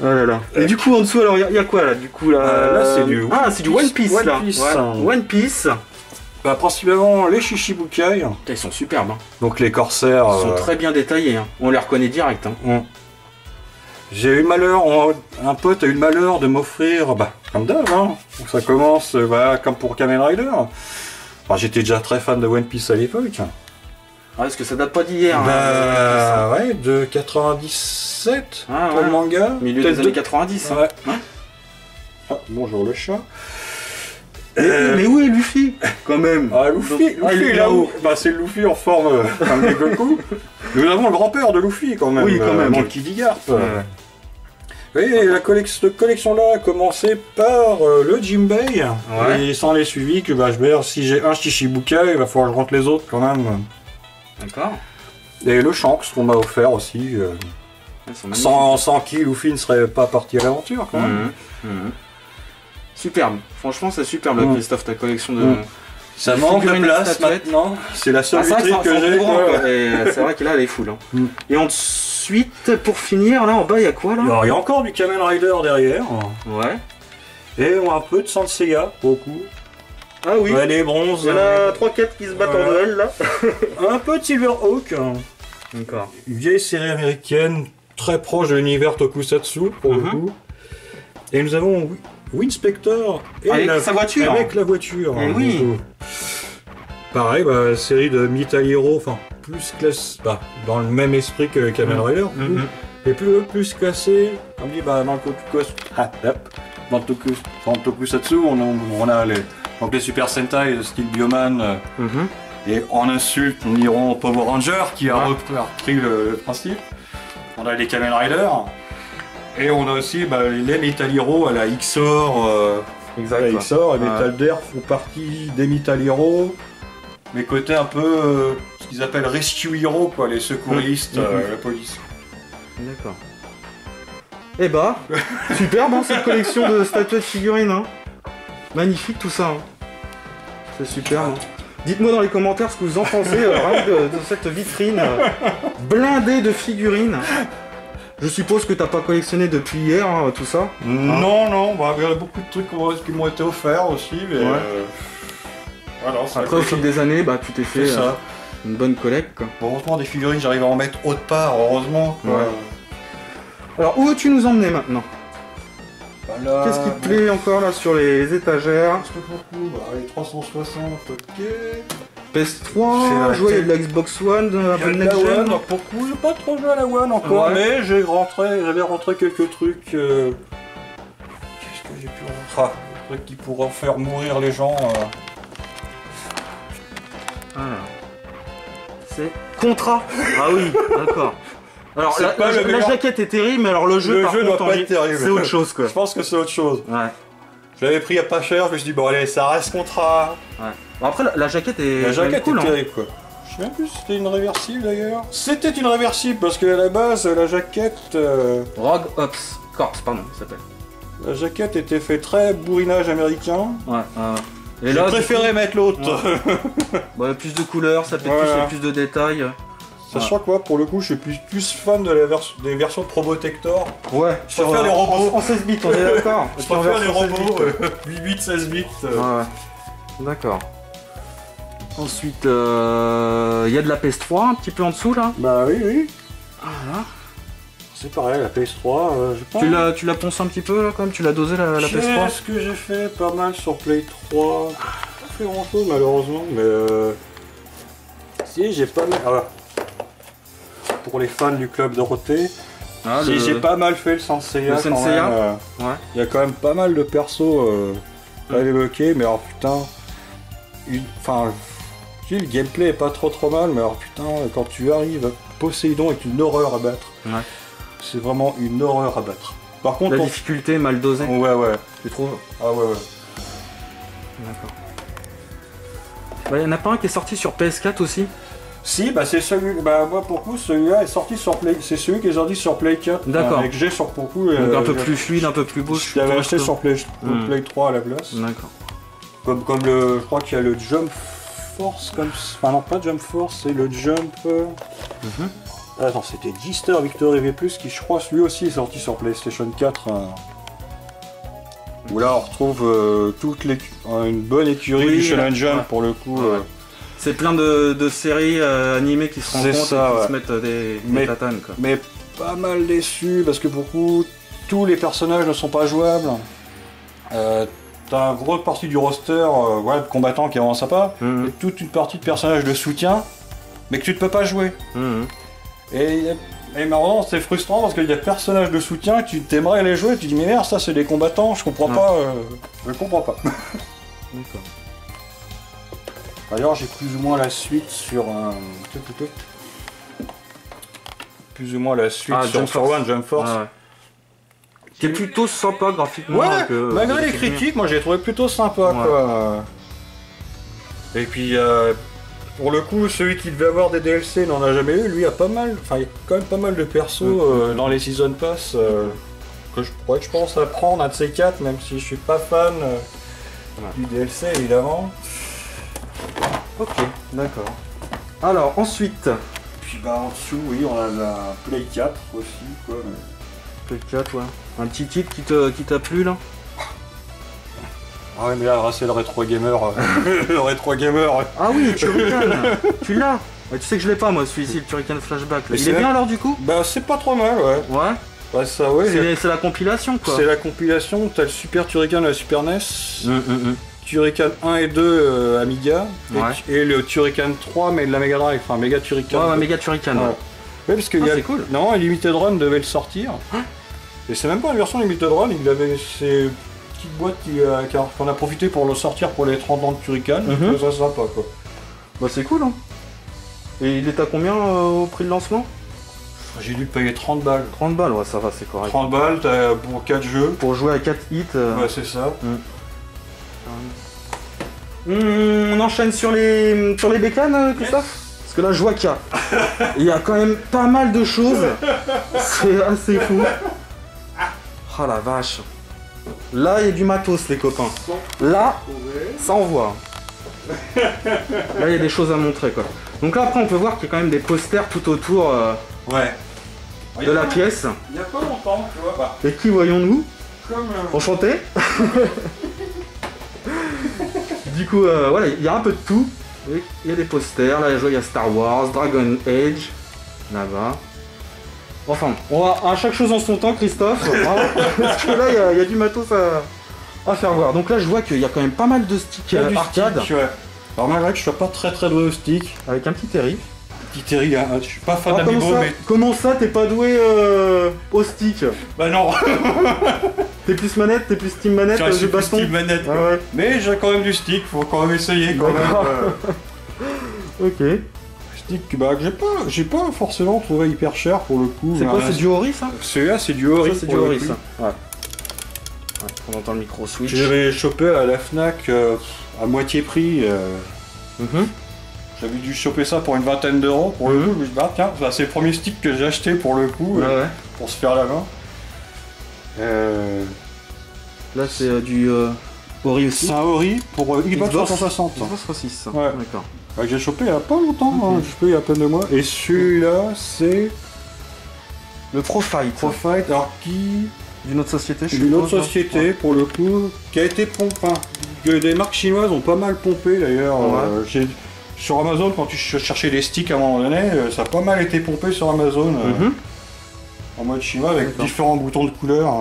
Oh là là. Et du coup en dessous alors il y a quoi là du coup là, là c'est du c'est du One Piece là. One Piece. Ouais. One Piece. Bah, principalement les Shichibukai. Putain, ils sont superbes. Hein. Donc les corsaires. Ils sont très bien détaillés. Hein. On les reconnaît direct. Hein. J'ai eu le malheur, un pote a eu le malheur de m'offrir, bah comme d'hab, hein. Donc ça commence voilà, comme pour Kamen Rider. Enfin, j'étais déjà très fan de One Piece à l'époque. Ah, parce que ça date pas d'hier. Bah ouais, de 97 pour le manga. Milieu des années 90. Ouais. Hein. Ah, bonjour le chat. Mais où est Luffy quand même? Ah, Luffy, il est là-haut. Bah, c'est Luffy en forme comme les Goku. Nous avons le grand-père de Luffy quand même. Oui, quand même. Monkey D. Garp. Oui, cette collection-là a commencé par le Jinbei. Ouais. Et sans les suivis, que bah, je veux dire, si j'ai un Shichibukai, il va falloir que je rentre les autres quand même. D'accord. Et le Shanks qu'on m'a offert aussi. Sans qui Luffy ne serait pas parti à l'aventure quand même. Superbe. Franchement, c'est superbe, Christophe, ta collection de. Ça manque de place maintenant. C'est la seule vitrine que j'ai. C'est vrai que là, elle est full. Hein. Et ensuite, pour finir, là en bas, il y a quoi là? Alors, il y a encore du Kamen Rider derrière. Ouais. Et un peu de Sanseiya, beaucoup. Ah oui. Ouais, les bronzes. Il y en a 3-4 qui se battent en duel là. Un peu de Silverhawk. D'accord. Une vieille série américaine très proche de l'univers Tokusatsu pour le coup. Et nous avons Winspector et avec sa voiture. Avec la voiture. Et oui. Pareil, bah, série de Metal Hero, enfin plus classe, bah, dans le même esprit que Kamen Rider. Et plus classé. On dit bah dans le Tokusatsu, on a les Super Sentai de style Bioman. Et en insulte, nous dirons Power Ranger qui a repris le principe. On a les Kamen Rider. Et on a aussi bah, les Metal Hero à la XOR. Exact. XOR et Metal Derf font partie des Metal Hero. Mais côté un peu ce qu'ils appellent Rescue Hero, quoi, les secouristes, la police. D'accord. Eh bah, superbe hein, cette collection de statuettes figurines. Hein. Magnifique tout ça. Hein. C'est super. Hein. Dites-moi dans les commentaires ce que vous en pensez de cette vitrine blindée de figurines. Je suppose que t'as pas collectionné depuis hier hein, tout ça. Non, bah, il y a beaucoup de trucs qui m'ont été offerts aussi. Mais voilà, après au fil des années, bah, tu t'es fait une bonne collecte. Quoi. Heureusement des figurines, j'arrive à en mettre autre part, heureusement. Quoi. Ouais. Alors où veux-tu nous emmener maintenant? Qu'est-ce qui te plaît encore là sur les étagères? Les 360, ok. PS3, jouer de la Xbox One, la One, beaucoup, j'ai pas trop joué à la One encore, mais j'avais rentré quelques trucs. Qu'est-ce que j'ai pu rentrer? Des trucs qui pourraient faire mourir les gens. C'est Contra. Ah oui, d'accord. Alors la jaquette est terrible, mais alors le jeu doit pas être terrible. C'est autre chose quoi. Je pense que c'est autre chose. Ouais. Je l'avais pris à pas cher, je me suis dit bon allez ça reste Contra. Ouais. Bon, après la jaquette est cool, est terrible quoi. Je sais même plus si c'était une réversible d'ailleurs. C'était une réversible parce qu'à la base la jaquette... Rogue Ops Corps, pardon, ça s'appelle. La jaquette était fait très bourrinage américain. Ouais. Et j'ai préféré mettre l'autre. Ouais. Bon, il y a plus de couleurs, ça fait plus de détails. Sachant que moi, pour le coup, je suis plus fan de des versions Probotector. Ouais. Je préfère les robots. En 16 bits, on est d'accord. Je préfère les robots 8 bits, 16 bits. Ouais. D'accord. Ensuite, il y a de la PS3 un petit peu en dessous là. Bah oui. Voilà. C'est pareil, la PS3, je pense. Tu l'as poncé un petit peu là quand même, tu l'as dosé la PS3. Ce que j'ai fait pas mal sur Play 3. Pas fait grand chose malheureusement, mais si j'ai pas mal. Ah, pour les fans du club Dorothée, j'ai pas mal fait le Sanseiya. Il y a quand même pas mal de persos à évoquer, mais alors putain, le gameplay est pas trop mal, mais alors putain, quand tu arrives, Poséidon est une horreur à battre. Ouais. C'est vraiment une horreur à battre. Par contre, la difficulté mal dosée. Ouais. Tu trouves? Ah ouais. D'accord. Bah, y en a pas un qui est sorti sur PS4 aussi. Si, bah c'est celui. Bah moi pour coup celui-là est sorti sur Play. C'est celui qui est sorti sur Play 4. D'accord. Et que j'ai sur pour coup. Donc un peu plus fluide, un peu plus beau. Je l'avais acheté sur Play 3 à la place. D'accord. Comme je crois qu'il y a le Jump Force comme. Enfin non pas Jump Force, c'est le Jump. Attends, c'était G-Star Victory V+, qui je crois lui aussi est sorti sur PlayStation 4. Où là on retrouve une bonne écurie du Shonen Jump pour le coup. C'est plein de séries animées qui se rencontrent et qui se mettent des tatanes, quoi. Mais pas mal déçu parce que pour le coup, tous les personnages ne sont pas jouables. T'as une grosse partie du roster de combattants qui est vraiment sympa, et toute une partie de personnages de soutien, mais que tu ne peux pas jouer. Et marrant, c'est frustrant parce qu'il y a des personnages de soutien que tu t'aimerais les jouer, et tu dis mais merde, ça c'est des combattants, je comprends pas. Je comprends pas. D'accord. D'ailleurs, j'ai plus ou moins la suite sur plus ou moins la suite sur Jump Force. Ah, ouais. Qui est plutôt sympa graphiquement. Ouais, malgré les critiques, moi j'ai trouvé plutôt sympa quoi. Et puis pour le coup, celui qui devait avoir des DLC n'en a jamais eu, lui a pas mal, enfin il y a quand même pas mal de persos dans les Season Pass que je pense à prendre un de ces quatre, même si je suis pas fan du DLC évidemment. Ok, d'accord. Alors ensuite. Puis en dessous, oui, on a la Play 4 aussi quoi. Play 4, ouais. Un petit titre qui t'a plu là? Ah ouais mais là c'est le rétro gamer. Le rétro gamer. Ah oui, Turrican. Tu l'as? Ouais, tu sais que je l'ai pas moi celui-ci, le Turrican Flashback. Là. Il est bien alors du coup? Bah c'est pas trop mal ouais. Ouais. Bah ça ouais. C'est la compilation quoi. C'est la compilation, t'as le Super Turrican de la Super NES. Turrican 1 et 2 Amiga. Et le Turrican 3 mais de la Mega Drive, enfin Mega Turrican. Ouais, Mega Turrican. Ouais parce que c'est cool. Non, un Limited Run devait le sortir. Et c'est même pas une version Limited Run, il avait ces petites boîtes qu'on a profité pour le sortir pour les 30 ans de Turrican. Ça c'est sympa quoi. Bah c'est cool hein. Et il est à combien au prix de lancement? J'ai dû payer 30 balles. 30 balles, ouais ça va, c'est correct. 30 balles pour 4 jeux. Pour jouer à 4 hits. Ouais c'est ça. On enchaîne sur les bécanes, Christophe? Parce que là je vois qu'il y a quand même pas mal de choses. C'est assez fou. Oh la vache. Là il y a du matos les copains. Là, ça envoie. Là il y a des choses à montrer quoi. Donc là après on peut voir qu'il y a quand même des posters tout autour de la pièce. Il y a pas longtemps, tu vois. Bah, et qui voyons-nous? comme Enchanté. Du coup voilà, il y a un peu de tout. Il y a des posters, là il y a Star Wars, Dragon Age, là-bas. Enfin, on va à chaque chose en son temps, Christophe. Parce que là il y a du matos à faire voir. Donc là je vois qu'il y a quand même pas mal de sticks arcade. Stick, ouais. Alors malgré que je sois pas très doué au stick. Avec un petit Terry. Petit Terry, hein, je suis pas fan d'Amiibo mais... Comment ça t'es pas doué au stick? Bah non. T'es plus manette, t'es plus Steam manette, je suis plus baston. Steam manette. Ah ouais. Mais j'ai quand même du stick, faut quand même essayer quand même. Ok. Stick bah, que j'ai pas forcément trouvé hyper cher pour le coup. C'est quoi, c'est du Ori ça? Celui-là c'est du Ori. Ça c'est du Ori ça. Ouais. On entend le micro switch. J'avais chopé à la Fnac à moitié prix. J'avais dû choper ça pour une vingtaine d'euros pour le coup. Je me suis dit, bah tiens, c'est le premier stick que j'ai acheté pour le coup, pour se faire la main. Là c'est du Ori aussi. C'est un Ori pour Xbox 360. Xbox 360. Ouais. D'accord. Que j'ai chopé il y a pas longtemps, j'ai chopé il y a à peine de mois. Et celui-là c'est le Pro-Fight. Pro-Fight, alors qui... D'une autre société, je D'une autre société pour le coup, qui a été pompé. Que des marques chinoises ont pas mal pompé d'ailleurs. Sur Amazon, quand tu cherchais des sticks à un moment donné, ça a pas mal été pompé sur Amazon. En mode chinois avec différents boutons de couleur.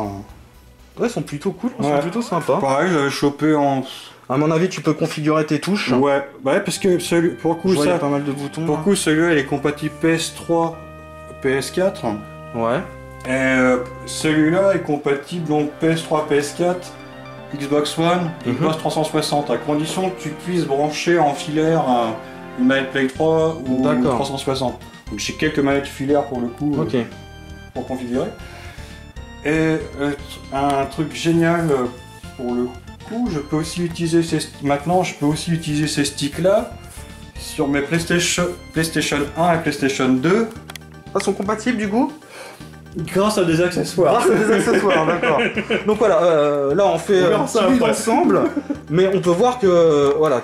Ouais, ils sont plutôt cool, ils sont plutôt sympas. Pareil, j'avais chopé en... À mon avis, tu peux configurer tes touches. Ouais, parce que pour le coup, ça, y a pas mal de boutons. Pour le coup, celui-là, il est compatible PS3, PS4. Ouais. Et celui-là est compatible donc PS3, PS4, Xbox One, Xbox 360, à condition que tu puisses brancher en filaire une manette Play 3 ou 360. Donc j'ai quelques manettes filaires pour le coup pour configurer. Et un truc génial pour le coup, je peux aussi utiliser ces sticks-là sur mes PlayStation 1 et PlayStation 2. Ah, sont compatibles du coup? Grâce à des accessoires. Grâce à des accessoires, d'accord. Donc voilà, là on fait un petit build ensemble, mais on peut voir que voilà,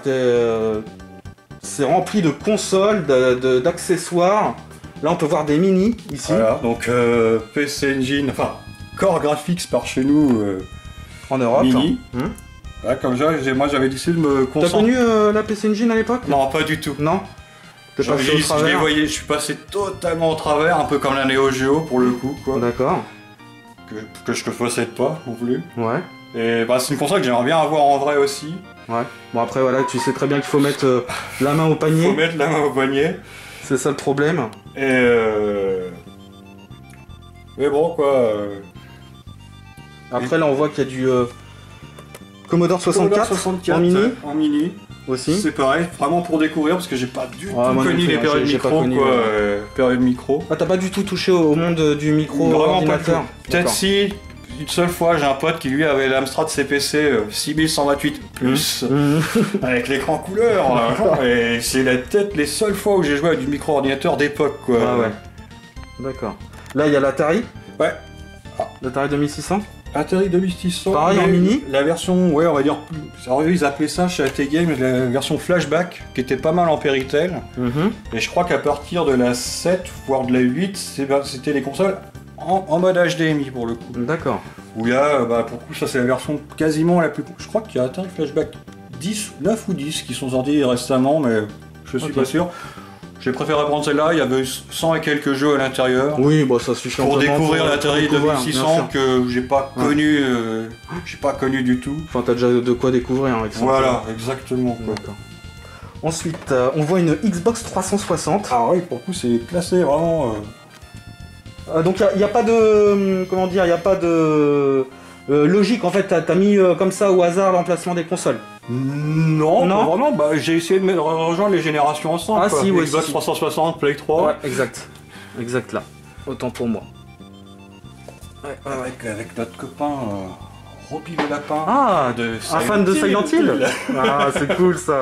c'est rempli de consoles, d'accessoires. Là, on peut voir des mini ici. Voilà, donc PC Engine, enfin Core Graphics par chez nous, En Europe. mini. Voilà, comme ça, moi j'avais décidé de me T'as concentrer. connu la PC Engine à l'époque? Non, pas du tout. Non. T'es Je passé au les travers? voyais, je suis passé totalement au travers, un peu comme la Neo Geo pour le coup, quoi. D'accord. Que je ne possède pas non plus. Ouais. Et bah, c'est une console que j'aimerais bien avoir en vrai aussi. Ouais. Bon après voilà, tu sais très bien qu'il faut mettre la main au panier. Faut mettre la main au poignet. C'est ça le problème. Mais bon quoi. Après là on voit qu'il y a du Commodore 64, en mini en mini. aussi. C'est pareil, vraiment pour découvrir parce que j'ai pas du tout moi non connu plus, les hein, périodes j'ai pas micro connu, quoi. ouais. Période micro. Ah t'as pas du tout touché au monde du micro Vraiment ordinateur? pas du tout. Peut-être si. Une seule fois, j'ai un pote qui lui avait l'Amstrad CPC 6128 plus avec l'écran couleur. Et c'est peut-être les seules fois où j'ai joué avec du micro-ordinateur d'époque quoi. Ah ouais. D'accord. Là il y a l'Atari. Ouais. L'Atari 2600. Atari 2600. Pareil en mini. La version, ouais, on va dire plus. Alors, ils appelaient ça chez AT Game la version flashback qui était pas mal en Péritel. Et je crois qu'à partir de la 7 voire de la 8, c'était les consoles en mode HDMI pour le coup. D'accord. Où il y a, bah, pour le coup, ça c'est la version quasiment la plus. Je crois qu'il y a Atari Flashback 10, 9 ou 10 qui sont sortis récemment, mais je suis pas sûr. J'ai préféré prendre celle-là, il y avait 100 et quelques jeux à l'intérieur. Oui, bon ça suffit Pour découvrir l'Atari découvrir, 2600 que j'ai pas connu, j'ai pas connu du tout. Enfin t'as déjà de quoi découvrir avec ça. Voilà, exactement. Quoi. D'accord. Ensuite, on voit une Xbox 360. Ah oui, pour le coup c'est classé vraiment. Donc il n'y a pas de... comment dire, il n'y a pas de... logique en fait, t'as mis comme ça au hasard l'emplacement des consoles. Non, Non. pas vraiment, bah, j'ai essayé de rejoindre les générations ensemble. Ah quoi. si, ouais, Xbox si. 360, Play 3. Ouais, exact. Exact là. Autant pour moi. Avec notre copain Roby le Lapin. Ah, de un fan de Silent Hill. Ah, c'est cool ça.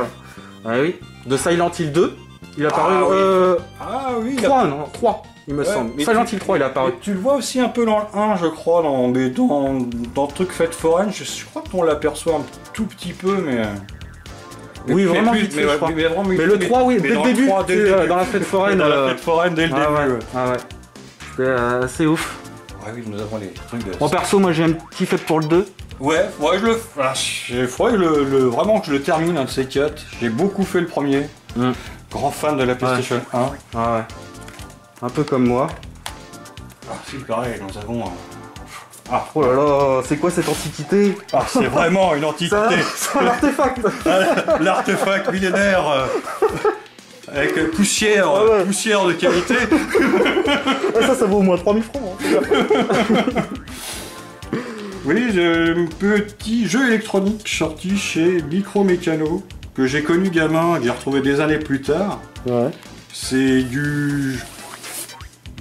Ah oui. De Silent Hill 2. Il a apparu... Ah oui, 3, non 3, il me semble. mais Silent Hill 3, il a apparu. Tu le vois aussi un peu dans le 1, je crois, dans le truc Fête Foraine. Je crois qu'on l'aperçoit un tout petit peu, mais... Oui, mais vraiment plus- vite fait, mais, je crois. mais Mais le 3, oui, mais dès le dans début, 3, dès le c'est, début. dans la fête foraine. Dans la Fête Foraine dès le début. Ah ouais. ouais. Ah ouais. C'était assez ouf. Ah oui, nous avons les trucs de... En perso, moi j'ai un petit fait pour le 2. Ouais, il faudrait que vraiment que je le termine, un de ces 4. J'ai beaucoup fait le premier. Grand fan de la PlayStation 1. Ah ouais. Un peu comme moi. Ah, si, pareil, nous avons... Oh là là, c'est quoi cette antiquité? Ah, c'est vraiment une antiquité. C'est un artefact. L'artefact millénaire avec poussière, Ah ouais. poussière de qualité. Ça vaut au moins 3000 francs. Hein. Oui, un petit jeu électronique sorti chez Micromécano que j'ai connu gamin et que j'ai retrouvé des années plus tard. Ouais. C'est du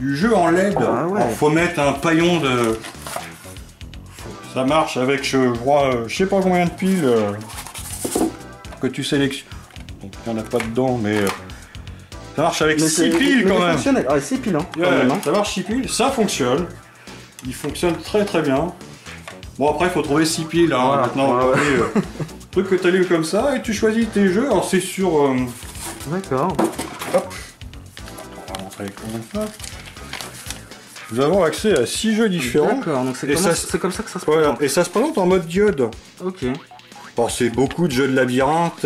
jeu en LED. Ah ouais. Alors, faut mettre un paillon de... Ça marche avec, je crois, je sais pas combien de piles que tu sélectionnes. Donc il n'y en a pas dedans, mais ça marche avec 6 piles quand même. Ah, 6 piles, hein. Ouais, quand même, hein. ça marche 6 piles, ça fonctionne. Il fonctionne très très bien. Bon après il faut trouver 6 piles hein, Voilà. maintenant. Ouais, ouais. Truc que tu allumes comme ça et tu choisis tes jeux. Alors c'est sur... D'accord. Hop. On va montrer comme ça. Nous avons accès à 6 jeux différents. D'accord, donc c'est Et comme ça que ça se Voilà. présente. Et ça se présente en mode diode. Ok. Bon, c'est beaucoup de jeux de labyrinthe.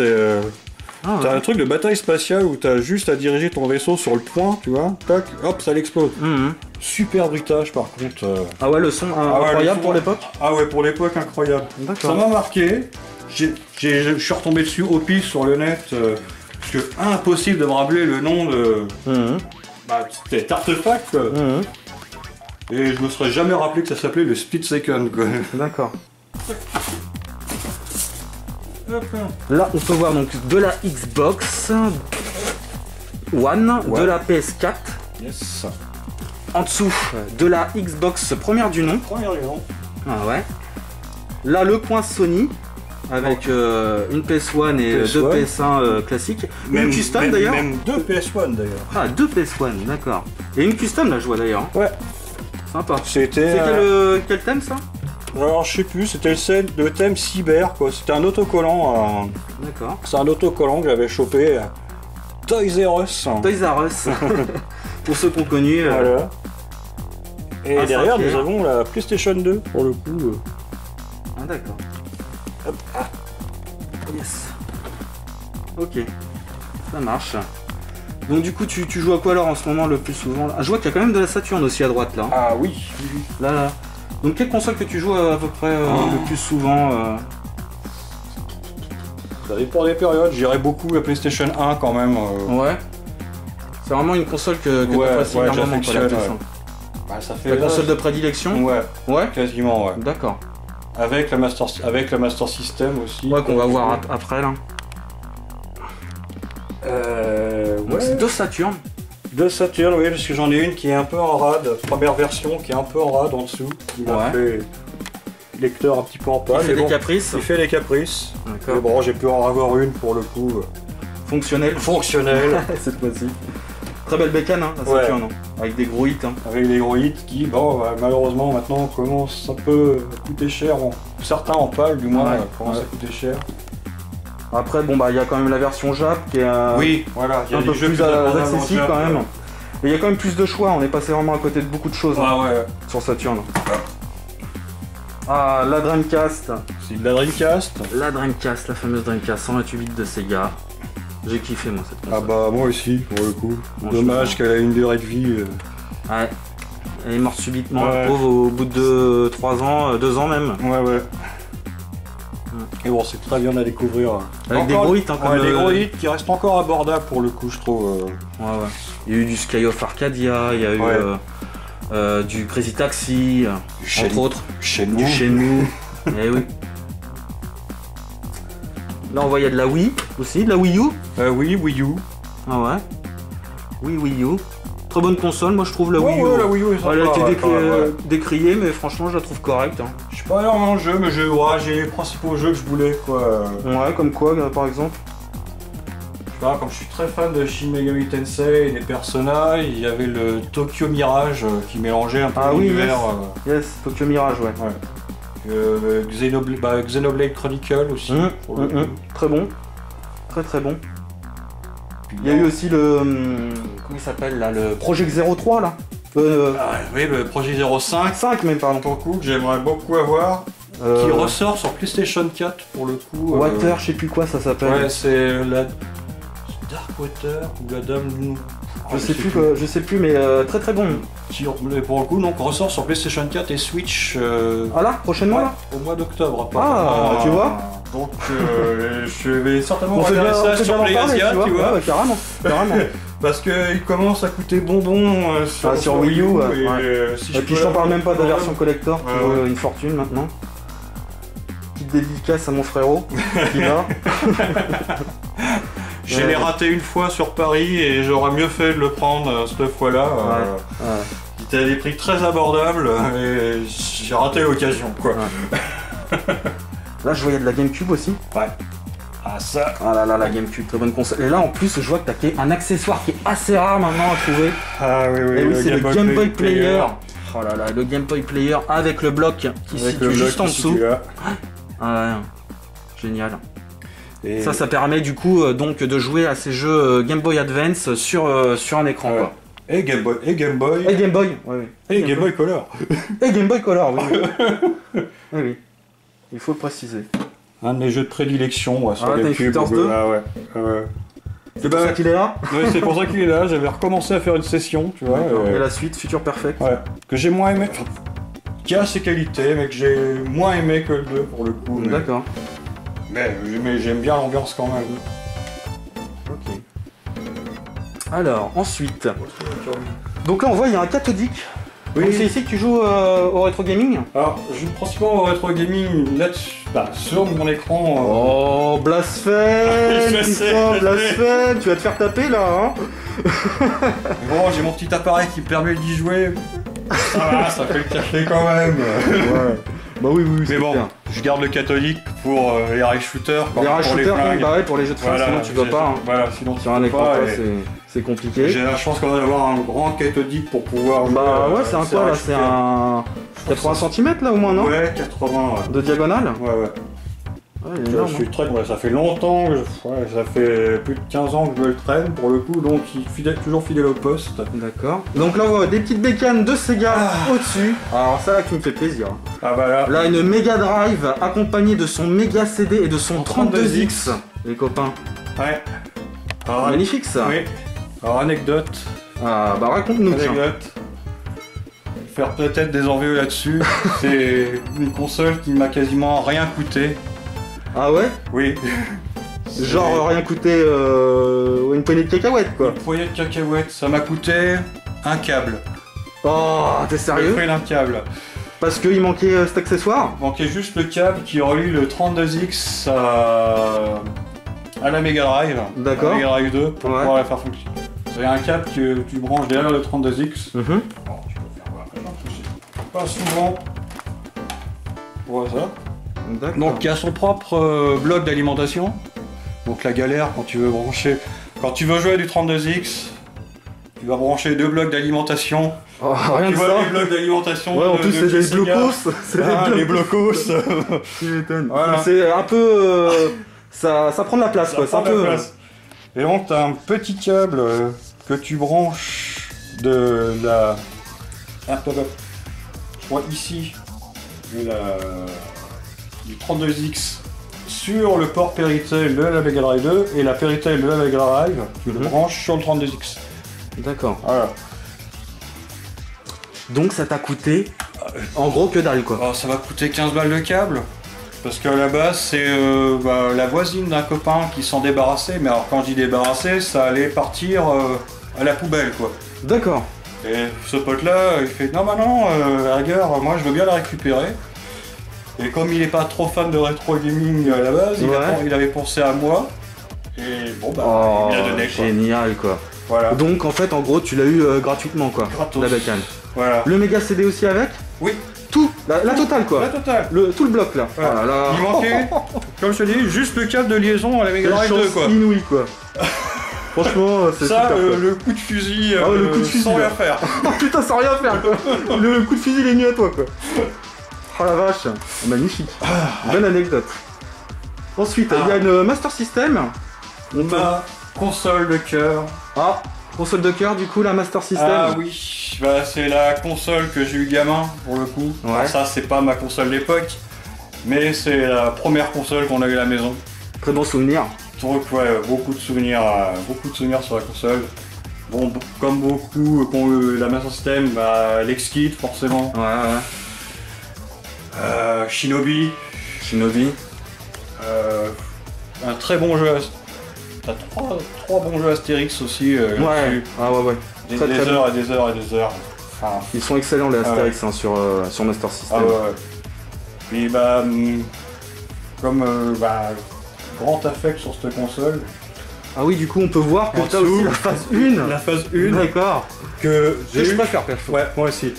Ah, T'as ouais. un truc de bataille spatiale où t'as juste à diriger ton vaisseau sur le point, tu vois. Tac, hop, ça l'explose. Super bruitage par contre. Ah ouais, le son ouais, incroyable le son. pour l'époque. Ah ouais, pour l'époque, incroyable. Ça D'accord. m'a marqué. Je suis retombé dessus au pif sur le net. Parce que impossible de me rappeler le nom de... Bah, c'était Artefact quoi. Et je me serais jamais rappelé que ça s'appelait le Split Second quoi. D'accord. Là, on peut voir donc de la Xbox One, Ouais. de la PS4, Yes. en dessous de la Xbox première du nom. Première raison. Ah ouais. Là, le coin Sony avec une PS1 et deux PS1. PS1 classiques. Une custom d'ailleurs. Même 2 PS1 d'ailleurs. Ah, deux PS1, d'accord. Et une custom là, je vois d'ailleurs. Ouais. Sympa. C'était... C'est quel thème ça? Alors je sais plus, c'était le thème cyber quoi. C'était un autocollant. D'accord. C'est un autocollant que j'avais chopé à Toys R Us. Toys R Us. Pour ceux qu'on connu. Voilà. Et un derrière, cinquième. nous avons la PlayStation 2, pour le coup. Ah d'accord. Hop. Ah. Yes. Ok. Ça marche. Donc du coup, tu joues à quoi alors en ce moment le plus souvent là? Ah, je vois qu'il y a quand même de la Saturn aussi à droite là. Ah oui. Là, là. Donc quelle console que tu joues à peu près le plus souvent Ça dépend des périodes. J'irais beaucoup la PlayStation 1 quand même. Ouais. C'est vraiment une console que Ouais, t'apprécies ouais, énormément, quoi, la j'affectionne, PS1. Bah, ça fait Ta console de prédilection? Ouais, Ouais. quasiment, ouais. D'accord. Avec la Master System aussi. Ouais, qu'on va voir après là. Donc Ouais. c'est deux Saturn. De Saturn, oui, parce que j'en ai une qui est un peu en rade, première version qui est un peu en rade en dessous, qui m'a Ouais. fait lecteur un petit peu en Il panne. fait mais des bon, caprices. il fait les caprices. Mais D'accord. bon, j'ai pu en avoir une pour le coup Fonctionnel. fonctionnelle, Cette fois-ci. Très belle bécane, hein, la Ouais. Saturn. Hein. Avec des gros hits. Hein. avec des gros hits qui, bon, bah, malheureusement maintenant commencent un peu à coûter cher. Certains en pâle, du moins, Ouais. commencent Ouais. à coûter cher. Après, bon, bah, il y a quand même la version Jap qui est Oui, voilà, il y a un des peu jeux plus abordables en accessible Jap, quand même. ouais. Mais il y a quand même plus de choix. On est passé vraiment à côté de beaucoup de choses hein, Ah ouais, sur Saturn. Ah, la Dreamcast. c'est de la Dreamcast. La Dreamcast, la fameuse Dreamcast 128 bits de Sega. J'ai kiffé moi cette console. Ah bah moi aussi, pour le coup. Bon, Dommage qu'elle a une durée de vie. Ouais. Elle est morte subitement, Ouais. la pauvre, au bout de 3 ans, 2 ans même. Ouais, ouais. Et bon, c'est très bien à découvrir. Avec des Encore- gros hits, hein, comme ouais, des le- gros hits qui restent encore abordables pour le coup, je trouve. Ouais, ouais. Il y a eu du Sky of Arcadia, il y a eu Ouais. du Crazy Taxi, entre autres. Chez Du Shenmue. Eh oui. Là on voit il y a de la Wii aussi, de la Wii U. Oui, Wii U. Ah ouais. Wii U. Très bonne console, moi je trouve la Wii U. Ouais, la Wii U, est Elle a sympa, été ouais, quand même, ouais. décriée, mais franchement je la trouve correcte. Hein. Je suis pas énormément de jeux, mais j'ai les principaux jeux que je voulais, quoi. Ouais, comme quoi par exemple. Je sais pas, comme je suis très fan de Shin Megami Tensei et des Persona, il y avait le Tokyo Mirage qui mélangeait un peu Ah oui, l'univers. Yes, Tokyo Mirage, ouais. Xenoblade Chronicle aussi. pour le coup. Très bon. Très très bon. Puis Il y a eu aussi le. Comment il s'appelle là? Le Project 03 là. Ah, oui, le projet 05, 5 même, pardon. pour le coup, que j'aimerais beaucoup avoir, qui ressort sur PlayStation 4 pour le coup. Water, je sais plus quoi ça s'appelle. Ouais, c'est la Darkwater ou la Dame du... Je sais plus, mais très très bon. Mais pour le coup, donc ressort sur PlayStation 4 et Switch Ah là, prochainement là? au mois d'octobre. Ah, tu vois? Donc je vais certainement On fait bien, regarder on ça fait sur bien d'en parler, PlayAsia, tu vois. Ouais, ouais, carrément, carrément. Parce qu'il commence à coûter bonbon sur Wii U, ouais. Si Et puis je t'en parle même pas de la Ouais. version collector qui Ouais, vaut ouais. une fortune maintenant. Petite dédicace à mon frérot qui va. Je l'ai raté une fois sur Paris et j'aurais mieux fait de le prendre cette fois-là. Ouais. Il était à des prix très abordables et j'ai raté l'occasion, quoi. Là je voyais de la GameCube aussi. Ouais. Ah ça. Ah là là, la GameCube, très bonne console. Et là en plus je vois que t'as un accessoire qui est assez rare maintenant à trouver. Ah oui, oui, Et oui, c'est le Game Boy Player. Player. Oh là là, le Game Boy Player avec le bloc qui se Avec situe le juste en bloc qui dessous. situe là. Ah ouais, génial. Et Ça permet du coup donc de jouer à ces jeux Game Boy Advance sur un écran Ouais. quoi. Et Game Boy. Et Game Boy, ouais, ouais. Et Game Boy Color. Et Game Boy Color, oui. Oui, oui. Il faut le préciser. Un de mes jeux de prédilection ouais, sur Ah, t'as GameCube. Shooters 2? Ah ouais. C'est pour ça qu'il est là. Ouais, c'est pour ça qu'il est là. J'avais recommencé à faire une session, tu vois. Et la suite, Future Perfect. Ouais. Que j'ai moins aimé. Enfin, qui a ses qualités, mais que j'ai moins aimé que le 2 pour le coup. D'accord. Mais j'aime bien l'ambiance quand même. Ok. Alors, ensuite. Donc là, on voit, il y a un cathodique. Oui. Donc c'est ici que tu joues au rétro gaming. Alors, je joue principalement au rétro gaming là-dessus, sur mon écran. Oh, blasphème! Je sais, Christophe, je sais. blasphème! Tu vas te faire taper là, hein? Bon, j'ai mon petit appareil qui me permet d'y jouer. Ça va, ça fait le café quand même. Ouais. Bah oui, oui, Mais bon, je garde le catholique pour les rail shooters. Les rail pour shooters, flingues. bah ouais, pour les jeux de fin, sinon tu vas pas. Hein. Voilà, sinon tu Sur un peux écran, pas. toi, et c'est compliqué. J'ai la chance quand même d'avoir un grand cathodique pour pouvoir jouer. Bah ouais, c'est un ces quoi là? rail C'est shooters. un 80 cm là au moins, non? Ouais, 80. De diagonale? Ouais, ouais. Ouais, il est énorme, je suis très, ouais, ça fait longtemps, ça fait plus de 15 ans que je le traîne pour le coup, donc il est toujours fidèle au poste. D'accord. Donc là on voit des petites bécanes de Sega au-dessus. Alors ça là qui me fait plaisir. Ah bah là, Là une Mega Drive accompagnée de son Mega CD et de son 32X. Les copains. ouais. Alors, Magnifique ça. oui. Alors anecdote, Ah bah raconte-nous tiens. anecdote. Faire peut-être des envieux là-dessus, c'est une console qui m'a quasiment rien coûté. Ah ouais. Oui. Genre rien coûté une poignée de cacahuètes quoi. Une poignée de cacahuètes, ça m'a coûté un câble. Oh t'es Le sérieux? prix d'un câble. Parce qu'il manquait cet accessoire? Il manquait juste le câble qui relie le 32X à la Mega Drive. D'accord. La Mega Drive 2 pour Ouais. pouvoir la faire fonctionner. C'est un câble que tu branches derrière le 32X. Mhm. Bon, tu peux faire voir maintenant, c'est pas souvent. Voilà ça. D'accord. Donc il y a son propre bloc d'alimentation. Donc la galère quand tu veux brancher. Quand tu veux jouer du 32X, tu vas brancher 2 blocs d'alimentation. Oh, rien Tu que vois ça. les blocs d'alimentation. Ouais en plus c'est des Sega. blocos. C'est Ah, des les blocos. blocos. Tu m'étonnes. Voilà. C'est un peu. Ça prend de la place quoi. C'est un prend de la peu. place. Et donc tu as un petit câble que tu branches de la... Je crois ici, du 32X sur le port Péritel de la Mega Drive 2 et la Péritel de la Mega Drive, tu le branches sur le 32X. D'accord. Voilà. Donc ça t'a coûté en gros que dalle quoi. Alors, ça va coûter 15 balles de câble. Parce qu'à la base, c'est la voisine d'un copain qui s'en débarrassait. Mais alors, quand je dis débarrasser, ça allait partir à la poubelle, quoi. D'accord. Et ce pote-là, il fait non, bah non, à la rigueur, moi je veux bien la récupérer. Et comme il est pas trop fan de rétro gaming à la base, il avait pensé à moi. Et bon, bah, Oh il a donné, quoi. génial quoi. Voilà. Donc en fait en gros tu l'as eu gratuitement quoi. Gratos. La bécane. Voilà. Le méga CD aussi avec? Oui, Tout, la totale quoi. la totale. Tout le bloc là. Voilà. Oh là là. Il manquait, comme je te dis, juste le câble de liaison à la Mega Quelle Drive 2, chance quoi. inouïe quoi. Franchement c'est Ça, super quoi. le coup de fusil, Ah ouais, le coup de fusil, sans là. rien faire. Putain sans rien faire quoi. Le coup de fusil il est venu à toi quoi. Oh la vache. Magnifique. Bonne anecdote. Ensuite il y a une Master System. Ma console de cœur. Ah, console de cœur du coup la Master System. Ah oui, bah, c'est la console que j'ai eu gamin pour le coup. Ouais. Alors ça, c'est pas ma console d'époque, mais c'est la première console qu'on a eu à la maison. Très bon souvenir. Donc ouais, beaucoup de souvenirs sur la console. Bon, comme beaucoup qui ont eu la Master System, bah, l'X-Kid forcément, Ouais ouais. Shinobi, Shinobi. un très bon jeu. T'as trois bons jeux Astérix aussi. Ouais. là-dessus. Ah ouais ouais. Des, Très, des très heures et des heures et des heures. Enfin, Ils sont excellents les Astérix hein, sur Master ah System. ouais, ouais. Puis bah, comme grand affect sur cette console, Ah oui, du coup, on peut voir que En t'as dessous, aussi la phase 1. la phase 1 D'accord. que j'ai Je eu. préfère perso. Ouais, moi aussi.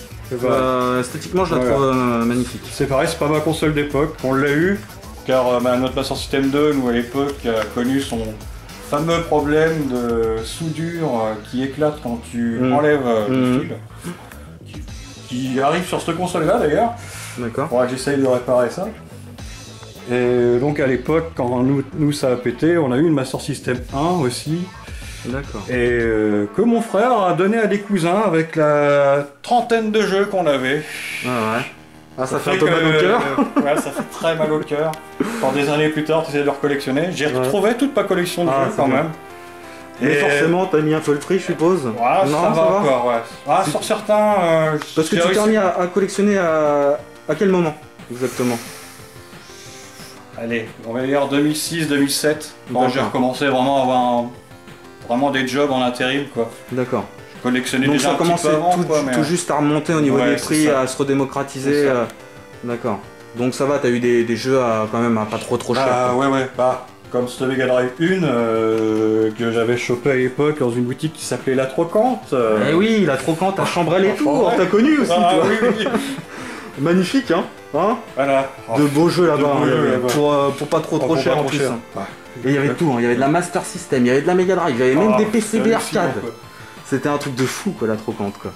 Esthétiquement, je la Voilà. trouve magnifique. C'est pareil, c'est pas ma console d'époque, on l'a eu, car notre Master System 2, nous à l'époque, a connu son fameux problème de soudure qui éclate quand tu enlèves le fil. Qui arrive sur cette console-là d'ailleurs. D'accord. Faudra que j'essaye de réparer ça. Et donc à l'époque, quand nous ça a pété, on a eu une Master System 1 aussi. D'accord. Et que mon frère a donné à des cousins avec la trentaine de jeux qu'on avait. Ah ouais. Ah, ça fait un peu mal au cœur. Ouais, ça fait très mal au cœur. Quand des années plus tard, tu essaies de le recollectionner. J'ai retrouvé toute ma collection de Ah, jeux c'est quand bien. même. Mais forcément, t'as mis un peu le prix, je suppose. Ouais, Non, ça va encore, ouais. Ah, sur certains. Parce que j'ai tu t'es réussi- remis à collectionner à quel moment exactement? Allez, on va dire 2006-2007, quand D'accord. j'ai recommencé vraiment à avoir vraiment des jobs en intérim, quoi. D'accord. Je collectionnais Donc déjà ça un petit commençait peu avant, tout, quoi, mais... tout juste à remonter au niveau Ouais, des c'est prix, ça. à se redémocratiser. C'est ça. D'accord. Donc ça va, t'as eu des jeux quand même à pas trop cher. Ah quoi. ouais, bah, comme cette Mega Drive 1 que j'avais chopé à l'époque dans une boutique qui s'appelait La Trocante. Eh oui, la trocante à Chambrel et tout, Ouais. on t'a connu aussi Ah toi. oui, oui. Magnifique hein, Voilà. De beaux jeux là-bas, beaux hein, il y jeux avait, là-bas. pour pas trop Pour cher pas en trop plus. cher. hein. Ouais. Et il y avait tout, hein. Il y avait de la Master System, il y avait de la Mega Drive, il y avait même Ah, des PCB c'est arcade. hallucinant, quoi. C'était un truc de fou quoi, la trocante quoi.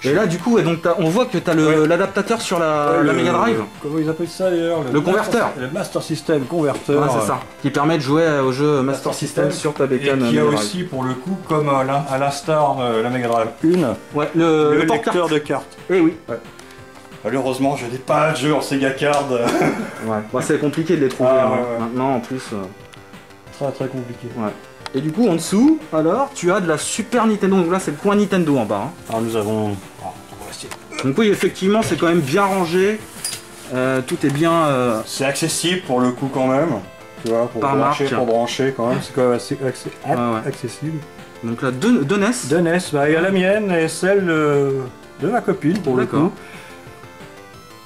Et là, du coup, ouais, donc on voit que tu as l'adaptateur sur la Mega Drive. Comment ils appellent ça d'ailleurs? Le converteur. Le Master System converteur. Ouais, c'est ça. Qui permet de jouer au jeu Master System sur ta bécane. Et qui a aussi, pour le coup, comme à l'instar de la Mega Drive 1, ouais, le lecteur de cartes. Eh oui. Ouais. Malheureusement, je n'ai pas de jeu en Sega Card. Ouais. Bah, c'est compliqué de les trouver. Maintenant, en plus. Très très compliqué. Ouais. Et du coup, en dessous, alors, tu as de la Super Nintendo. Donc là, c'est le coin Nintendo en bas. Hein. Alors nous avons... Donc oui, effectivement, c'est quand même bien rangé. Tout est bien... C'est accessible pour le coup quand même. Tu vois, pour brancher quand même. C'est quand même assez accessible. Donc là, deux NES. Deux NES, bah, il y a la mienne et celle de ma copine pour le coup.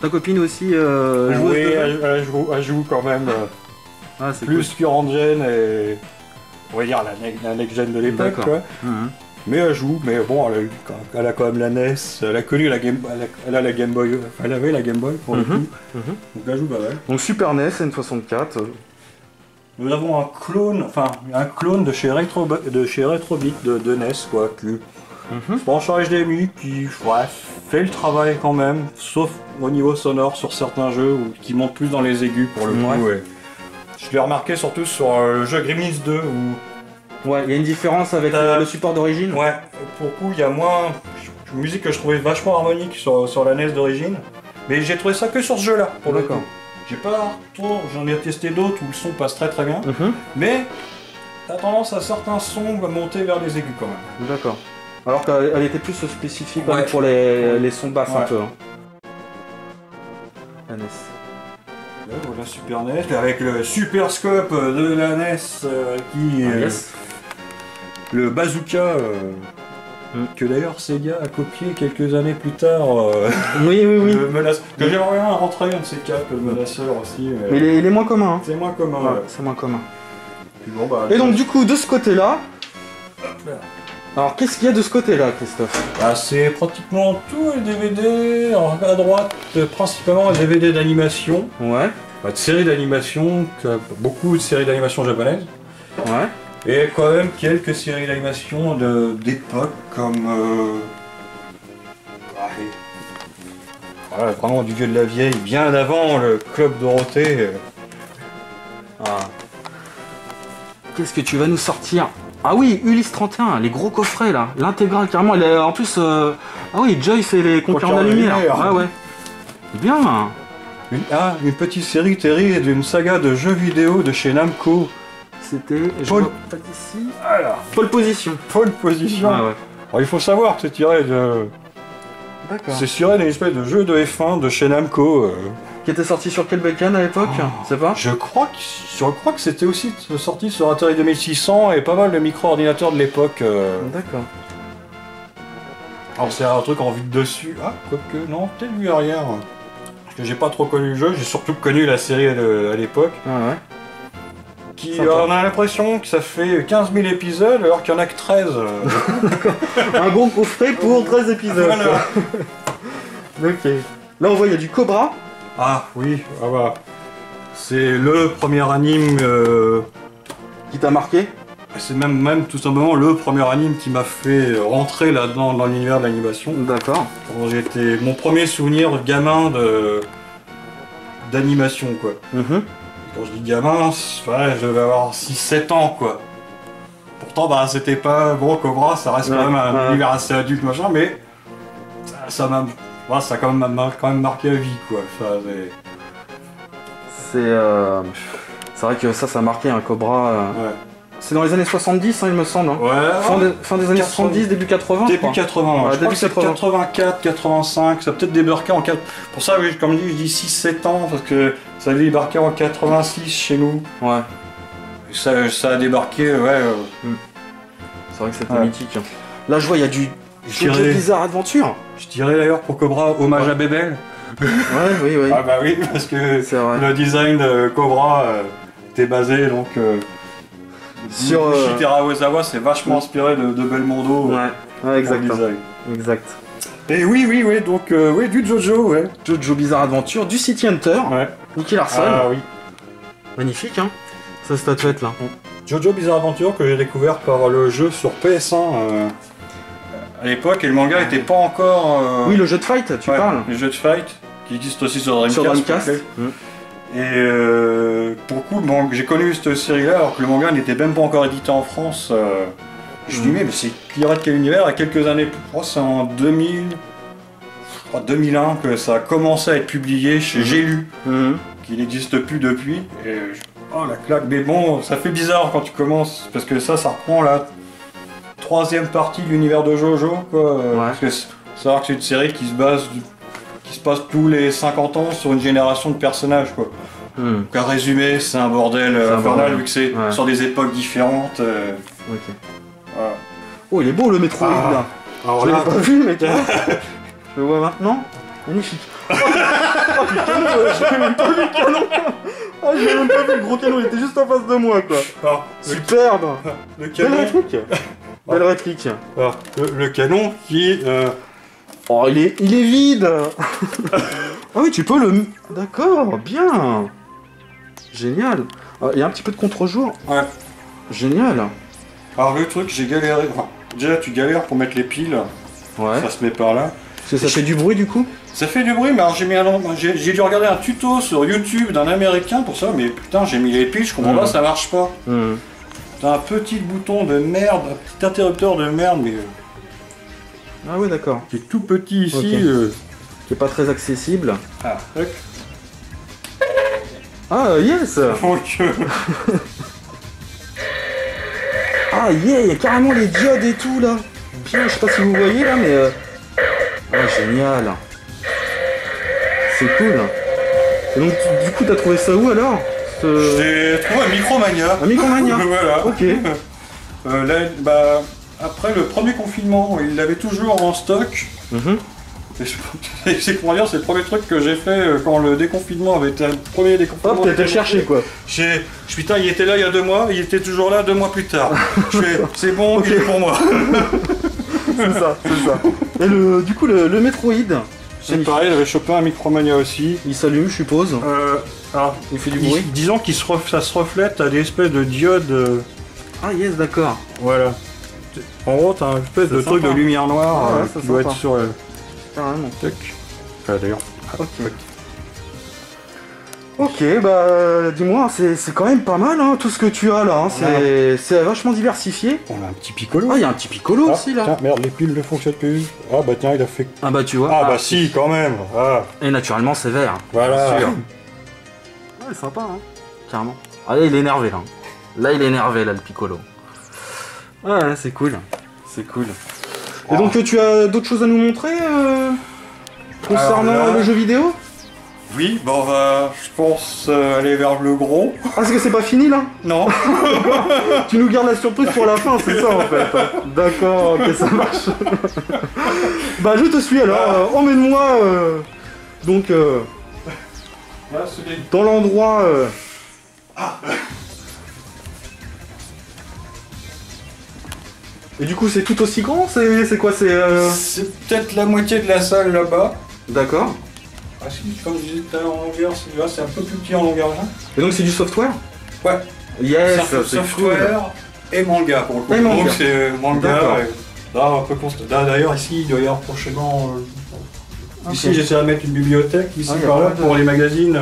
Ta copine aussi joueuse oui, de jeu. Elle joue quand même plus que Rangen et... On va dire la next-gen de l'époque, quoi. Mais elle joue, mais bon, elle a quand même la NES, elle a connu la Game Boy, elle a la Game Boy, elle avait la Game Boy pour le coup, donc elle joue pas mal. Donc Super NES, N64. Nous avons un clone de chez Retrobit de NES, quoi, que je branche en HDMI, qui fait le travail quand même, sauf au niveau sonore sur certains jeux, qui montent plus dans les aigus pour le coup. Ouais. Je l'ai remarqué surtout sur le jeu Gremlins 2 où... Ouais, il y a une différence avec le support d'origine. Ouais, pour le coup il y a moins... Une musique que je trouvais vachement harmonique sur la NES d'origine. Mais j'ai trouvé ça que sur ce jeu là, pour le coup. J'ai pas trop... J'en ai testé d'autres où le son passe très très bien. Mais t'as tendance à certains sons à monter vers les aigus quand même. D'accord. Alors qu'elle était plus spécifique pour les sons basses un peu. La NES. La Super NES, avec le Super Scope de la NES qui le bazooka que d'ailleurs Sega a copié quelques années plus tard. Oui. Que j'aimerais bien rentrer un de ces quatre, le menaceur aussi. Mais il est moins commun. Hein. C'est moins commun. C'est moins commun. Bon, bah, et donc du coup de ce côté-là. Alors qu'est-ce qu'il y a de ce côté-là, Christophe? C'est pratiquement tous les DVD, à droite principalement les DVD d'animation. Ouais. De séries d'animation, beaucoup de séries d'animation japonaises. Ouais. Et quand même quelques séries d'animation d'époque comme... Voilà, vraiment du vieux de la vieille, bien avant le Club Dorothée. Qu'est-ce que tu vas nous sortir? Ah oui, Ulysse 31, les gros coffrets là, l'intégrale carrément, en plus, ah oui, Joyce et les Conquérants de la Lumière. Ouais. Bien. Une petite série terrible d'une saga de jeux vidéo de chez Namco. C'était, Pole Position. Pole Position. Ah ouais. Alors, il faut savoir que c'est tiré de... D'accord. C'est tiré d'une espèce de jeu de F1 de chez Namco. Qui était sorti sur quel bécane à l'époque? C'est pas? Je crois que c'était aussi sorti sur Atari 2600 et pas mal de micro-ordinateurs de l'époque. D'accord. Alors c'est un truc en vue de dessus. Ah, quoique, non, peut-être vue arrière. Parce que j'ai pas trop connu le jeu, j'ai surtout connu la série à l'époque. On a l'impression que ça fait 15 000 épisodes alors qu'il y en a que 13. Un gros coffret pour 13 épisodes. Voilà. Ok. Là on voit il y a du Cobra. Ah oui, c'est le premier anime qui t'a marqué. C'est même tout simplement le premier anime qui m'a fait rentrer là-dedans dans l'univers de l'animation. D'accord. J'étais mon premier souvenir de gamin d'animation quoi. Quand je dis gamin, je devais avoir 6-7 ans quoi. Pourtant c'était pas bon Cobra, ça reste quand même un univers assez adulte machin, mais ça m'a quand même marqué la vie quoi. C'est vrai que ça a marqué un Cobra. C'est dans les années 70 il me semble. Hein. Ouais. Fin des années 70, début 80. Début 80. Je crois que c'est 84, 85, ça a peut-être débarqué en 4. Pour ça oui, comme je dis 6-7 ans parce que ça a débarqué en 86 chez nous. Ouais. Ça a débarqué C'est vrai que c'était mythique. Là je vois il y a du Jojo Bizarre Adventure. Je dirais d'ailleurs pour Cobra hommage à Bébel. Oui. Ah bah oui, parce que le design de Cobra était basé donc sur Shitara Ozawa, c'est vachement inspiré de Belmondo. Ouais, exact. Et oui, donc du Jojo, Jojo Bizarre Adventure, du City Hunter, Nicky Larson. Ah oui. Magnifique, hein, sa statuette là. Jojo Bizarre Adventure que j'ai découvert par le jeu sur PS1 à l'époque et le manga était pas encore... Oui, le jeu de fight, tu parles. Le jeu de fight, qui existe aussi sur Dreamcast. Sur Dreamcast. Et pour le coup, bon, j'ai connu cette série-là alors que le manga n'était même pas encore édité en France. Je me dis, mais c'est Pirate Quel Univers, à quelques années, je crois c'est en 2000, je crois 2001 que ça a commencé à être publié chez J'ai lu, qui n'existe plus depuis. Et oh la claque, mais bon, ça fait bizarre quand tu commences, parce que ça reprend la troisième partie de l'univers de Jojo, quoi. Parce que savoir que c'est une série qui se passe tous les 50 ans sur une génération de personnages, quoi. Donc à résumer, c'est un bordel infernal vu que c'est sur des époques différentes. Voilà. Oh, il est beau le Metroid là. Alors je l'ai pas vu, mais tu vois. Je le vois maintenant. Magnifique. Oh putain, j'ai même pas vu le canon. Ah, j'ai même pas vu le gros canon, il était juste en face de moi, quoi. Alors, superbe. Le canon. Belle réplique. Belle réplique. Alors, le canon qui... Oh, il est vide. Ah oui, tu peux le... D'accord, bien. Génial. Il y a un petit peu de contre-jour. Ouais. Génial. Alors le truc, j'ai galéré. Enfin, déjà, tu galères pour mettre les piles. Ouais. Ça se met par là. Parce que ça fait du bruit du coup. Ça fait du bruit, mais alors j'ai dû regarder un tuto sur YouTube d'un américain pour ça, mais putain, j'ai mis les piles, je comprends pas, ça marche pas. T'as un petit bouton de merde, un petit interrupteur de merde, mais... Ah ouais, d'accord. Qui est tout petit ici. Qui est pas très accessible. Ah, ok. Ah, yes. Donc, ah yeah, il y a carrément les diodes et tout là. Bien, je sais pas si vous voyez là, mais... Ah, génial. C'est cool. Et donc, du coup, t'as trouvé ça où alors J'ai trouvé un Micromania. Un Micromania. Voilà. Ok. Là, bah, après le premier confinement, il l'avait toujours en stock. C'est comment dire, c'est le premier truc que j'ai fait quand le déconfinement avait été le premier déconfinement. Hop, t'as été le chercher quoi. Putain, il était là il y a 2 mois, il était toujours là 2 mois plus tard. C'est bon, il est pour moi. C'est ça, c'est ça. Et du coup, le Metroid. C'est pareil, j'avais chopé un Micromania aussi. Il s'allume, je suppose. Alors, il fait du bruit. Disons que ça se reflète à des espèces de diodes. Ah yes, d'accord. Voilà. En gros, t'as un espèce de truc de lumière noire qui doit être sur... Carrément. Tac. Enfin, d'ailleurs. Ok. Ok, bah dis-moi, c'est quand même pas mal hein, tout ce que tu as là, hein. C'est vachement diversifié. On a un petit piccolo. Ah, il y a un petit piccolo aussi là. Tiens, merde, les piles ne fonctionnent plus. Ah bah tiens, il a fait... Ah bah tu vois. Ah bah si, quand même. Ah. Et naturellement c'est vert. Voilà. Bien sûr. Ouais, sympa hein. Carrément. Ah là il est énervé là. Là il est énervé là le piccolo. Ouais, c'est cool. C'est cool. Et donc tu as d'autres choses à nous montrer concernant le jeu vidéo? Oui, bah on va, je pense, aller vers le gros. Ah, parce que c'est pas fini là? Non. Tu nous gardes la surprise pour la fin, c'est ça en fait. D'accord, ok, ça marche. Bah je te suis alors, emmène-moi donc dans l'endroit... Et du coup c'est tout aussi grand? C'est quoi? C'est peut-être la moitié de la salle là-bas. D'accord. Ah si, comme je disais tout à l'heure en longueur, c'est un peu plus petit en longueur là. Et donc c'est du software? Ouais. Yes, c'est software et manga pour le coup. Et manga. Donc c'est manga. Là, on peut constater. D'ailleurs ici il doit y avoir prochainement... Ici j'essaie de mettre une bibliothèque, ici par là pour les magazines.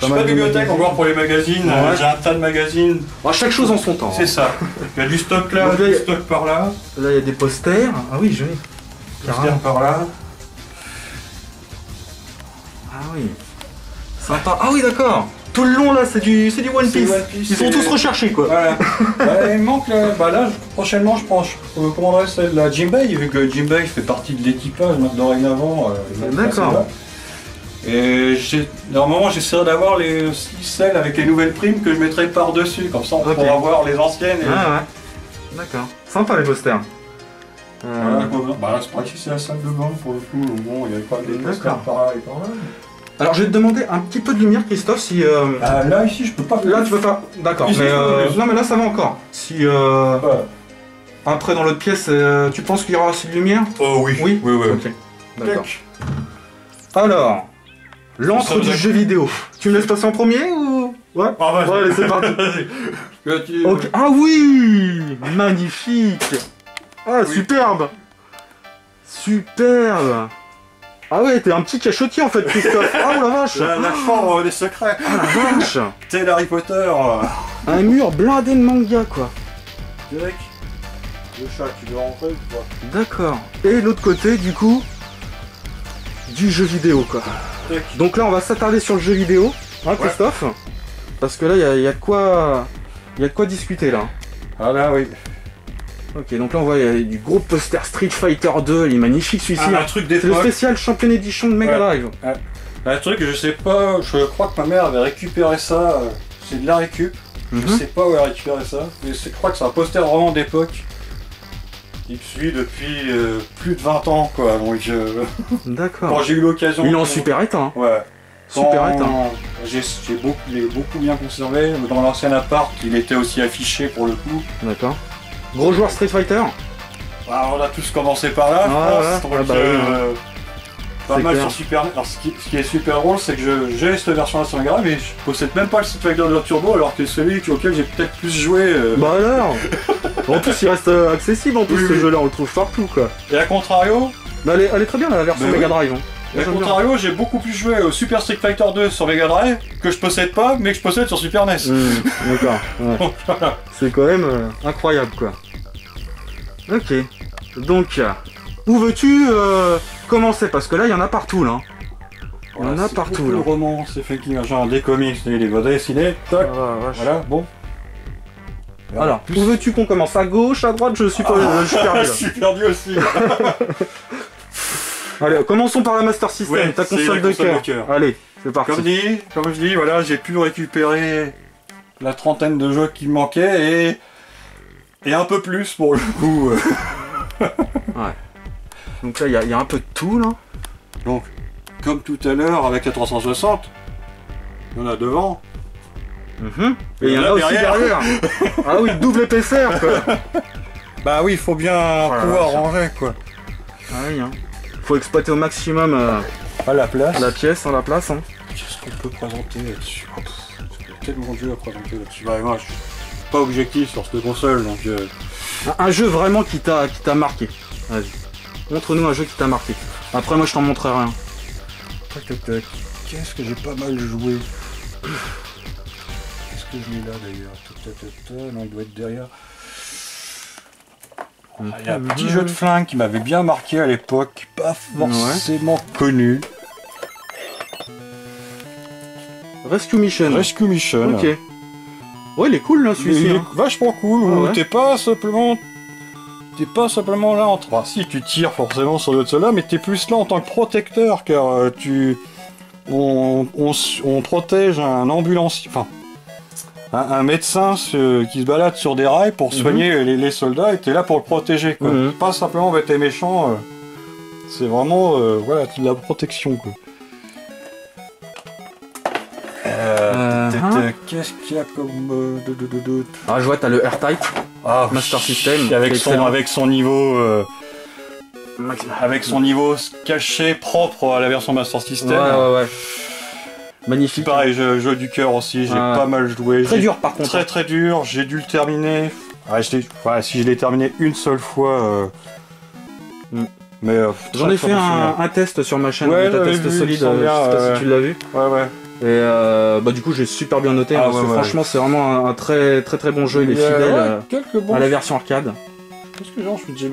Je pas de bibliothèque encore pour les magazines, j'ai un tas de magazines. Bon, chaque chose en son temps. C'est ça. Il y a du stock là, du stock par là. Là il y a des posters. Ah oui, joli. Posters par là. Ah oui. Sympa. Ah oui, d'accord. Tout le long là c'est du One Piece. Ils sont tous recherchés quoi. Voilà. Il me manque là, là prochainement je pense je commanderai celle de la Jinbei vu que Jinbei fait partie de l'équipage dorénavant. D'accord. Et normalement j'essaierai d'avoir celles avec les nouvelles primes que je mettrai par-dessus, comme ça on pourra voir les anciennes. Et ouais. D'accord. Sympa les posters. Voilà, bah, c'est pas ici c'est la salle de bain pour le coup, bon il y avait pas des posters par là et par là. Alors je vais te demander un petit peu de lumière Christophe si... là ici je peux pas... Là tu peux pas... D'accord, mais non mais là ça va encore. Si... Après dans l'autre pièce, tu penses qu'il y aura assez de lumière? Oh oui. Oui. Ok. D'accord. Alors... L'antre du jeu vidéo. Tu me laisses passer en premier ou... Ouais. Ah vas-y. Ouais, allez, c'est parti. Okay. Ah oui, magnifique. Ah, superbe. Superbe. Ah ouais, t'es un petit cachotier en fait, Christophe. Ah oh la vache. La chambre des secrets. Ah la vache. Tel Harry Potter. Un mur blindé de manga quoi. Direct. Le chat, tu veux rentrer ou pas? D'accord. Et l'autre côté, du coup, du jeu vidéo, quoi. Donc là, on va s'attarder sur le jeu vidéo, hein, Christophe? Parce que là, il y a de quoi discuter, là. Ah là, oui. Ok, donc là, on voit il y a du gros poster Street Fighter 2, il est magnifique celui-ci. Un truc C'est le d'époque. spécial Champion Edition de Mega Drive. Un truc, je sais pas, je crois que ma mère avait récupéré ça. C'est de la récup. Je sais pas où elle a récupéré ça. Mais je crois que c'est un poster vraiment d'époque. Il me suit depuis plus de 20 ans, quoi. Donc, D'accord. quand j'ai eu l'occasion. Il est en super état. Hein. Ouais. Super état. Je l'ai beaucoup bien conservé. Dans l'ancien appart, il était aussi affiché pour le coup. D'accord. Gros joueur Street Fighter. Bah, on a tous commencé par là, je pense. Donc, pas mal sur Super NES. Alors, ce qui est super drôle, c'est que j'ai cette version-là sur Mega Drive, mais je possède même pas le Street Fighter de la Turbo, alors que celui auquel j'ai peut-être plus joué. Bah alors. En plus, il reste accessible en plus, ce jeu-là, on le trouve partout, quoi. Et à contrario. Bah, elle est très bien, la version Mega Drive. Hein. Et à contrario, j'ai beaucoup plus joué au Super Street Fighter 2 sur Mega Drive, que je possède pas, mais que je possède sur Super NES. D'accord. Ouais. Voilà. C'est quand même incroyable, quoi. Ok. Donc, où veux-tu commencer? Parce que là, il y en a partout, là. Il y en a partout, là. Le roman, c'est fait qu'il y a genre des comics, des bandes dessinées, toc. Voilà, bon. Alors, où veux-tu qu'on commence? À gauche, à droite? Je suis pas. Je suis perdu. Je suis perdu aussi. Allez, commençons par la Master System, ta console de cœur. Allez, c'est parti. Comme je dis, voilà, j'ai pu récupérer la trentaine de jeux qui me manquaient et un peu plus pour le coup. Ouais. Donc là, il y a un peu de tout, là. Donc, comme tout à l'heure avec la 360, il y en a devant. Et il y en a aussi derrière. Ah oui, double épaisseur, quoi. Bah oui, il faut bien pouvoir ranger, quoi. Ah oui, hein. Faut exploiter au maximum la place. La pièce, la place. Hein. Qu'est-ce qu'on peut présenter là-dessus? Il y a tellement de jeux à présenter là-dessus. Bah, moi, je suis pas objectif sur cette console, donc... Un jeu vraiment qui t'a marqué. Vas-y. Montre-nous un jeu qui t'a marqué. Après, moi, je t'en montrerai rien. Qu'est-ce que j'ai pas mal joué? Qu'est-ce que je mets là, d'ailleurs? Non, il doit être derrière. Il y a un petit jeu de flingue qui m'avait bien marqué à l'époque, pas forcément connu. Rescue Mission. Rescue Mission. Ok. Ouais, il est cool là, celui-ci. Il est vachement cool. T'es pas simplement là en train. Si tu tires forcément sur le soldat, mais t'es plus là en tant que protecteur, car on protège un ambulancier. Enfin. Un médecin qui se balade sur des rails pour soigner les soldats et t'es là pour le protéger, quoi. Pas simplement t'es méchant, c'est vraiment voilà, de la protection, quoi. Qu'est-ce qu'il y a comme Ah, je vois, t'as le AirType Master System avec son niveau caché propre à la version Master System. Ouais. Magnifique. Pareil, jeu du cœur aussi, j'ai pas mal joué. Très dur par contre. Très dur, j'ai dû le terminer. Si je l'ai terminé une seule fois. Mais j'en ai fait un test sur ma chaîne, un test solide, je sais pas si tu l'as vu. Ouais. Et du coup j'ai super bien noté, parce que franchement c'est vraiment un très bon jeu, il est fidèle à la version arcade. Qu'est-ce que genre je me dis,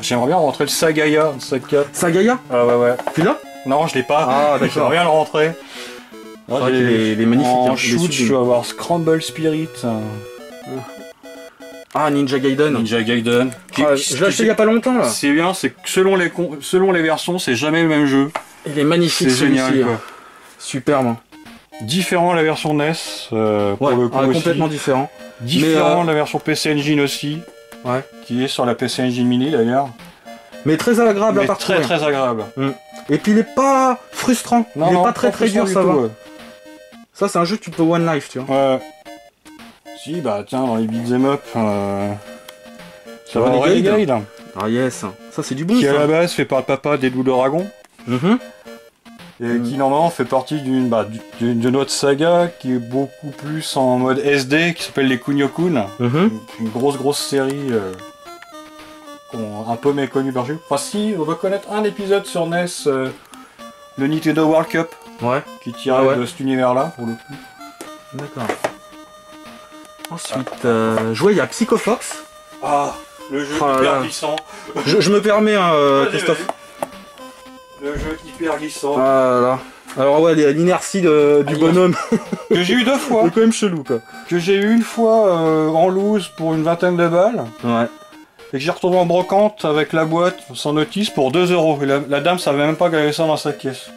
j'aimerais bien rentrer le Sagaya, Sagaya? Ah ouais. Tu l'as? Non, je l'ai pas. Ah d'accord. J'aimerais bien le rentrer. Il est magnifique. En shoot, je vais avoir Scramble Spirit. Ah, Ninja Gaiden. Je l'ai acheté il y a pas longtemps là. C'est bien, c'est que selon les versions, c'est jamais le même jeu. Il est magnifique, c'est génial, quoi. Superbe. Différent de la version NES, pour le coup aussi. Complètement différent. Différent de la version PC Engine aussi. Ouais. Qui est sur la PC Engine Mini d'ailleurs. Mais très agréable à parcourir. Très agréable. Et puis il est pas frustrant. Il est pas très dur, ça va. Ça c'est un jeu que tu peux one life, tu vois. Ouais. Si, bah tiens, dans les beat'em up, ça va Renegade. Ah yes, ça c'est du bon. Qui à la base fait par le papa des Loups d'Oragon. Et qui normalement fait partie d'une autre saga qui est beaucoup plus en mode SD, qui s'appelle les Kunio-kun. Une grosse série un peu méconnu par chez. Enfin si, on doit connaître un épisode sur NES, le Nintendo World Cup, Ouais. qui tirait de cet univers-là pour le coup. D'accord. Ensuite, je vois, il y a Psycho Fox. Ah, le jeu Oh là hyper là. glissant. Je me permets, hein, Vas-y, Christophe. vas-y. Le jeu hyper glissant. Ah là. Alors ouais, l'inertie du bonhomme, Que j'ai eu 2 fois. c'est quand même chelou quoi. Que j'ai eu une fois en loose pour une 20aine de balles. Ouais. Et que j'ai retrouvé en brocante avec la boîte sans notice pour 2 €. Et la dame savait même pas qu'elle avait ça dans sa caisse.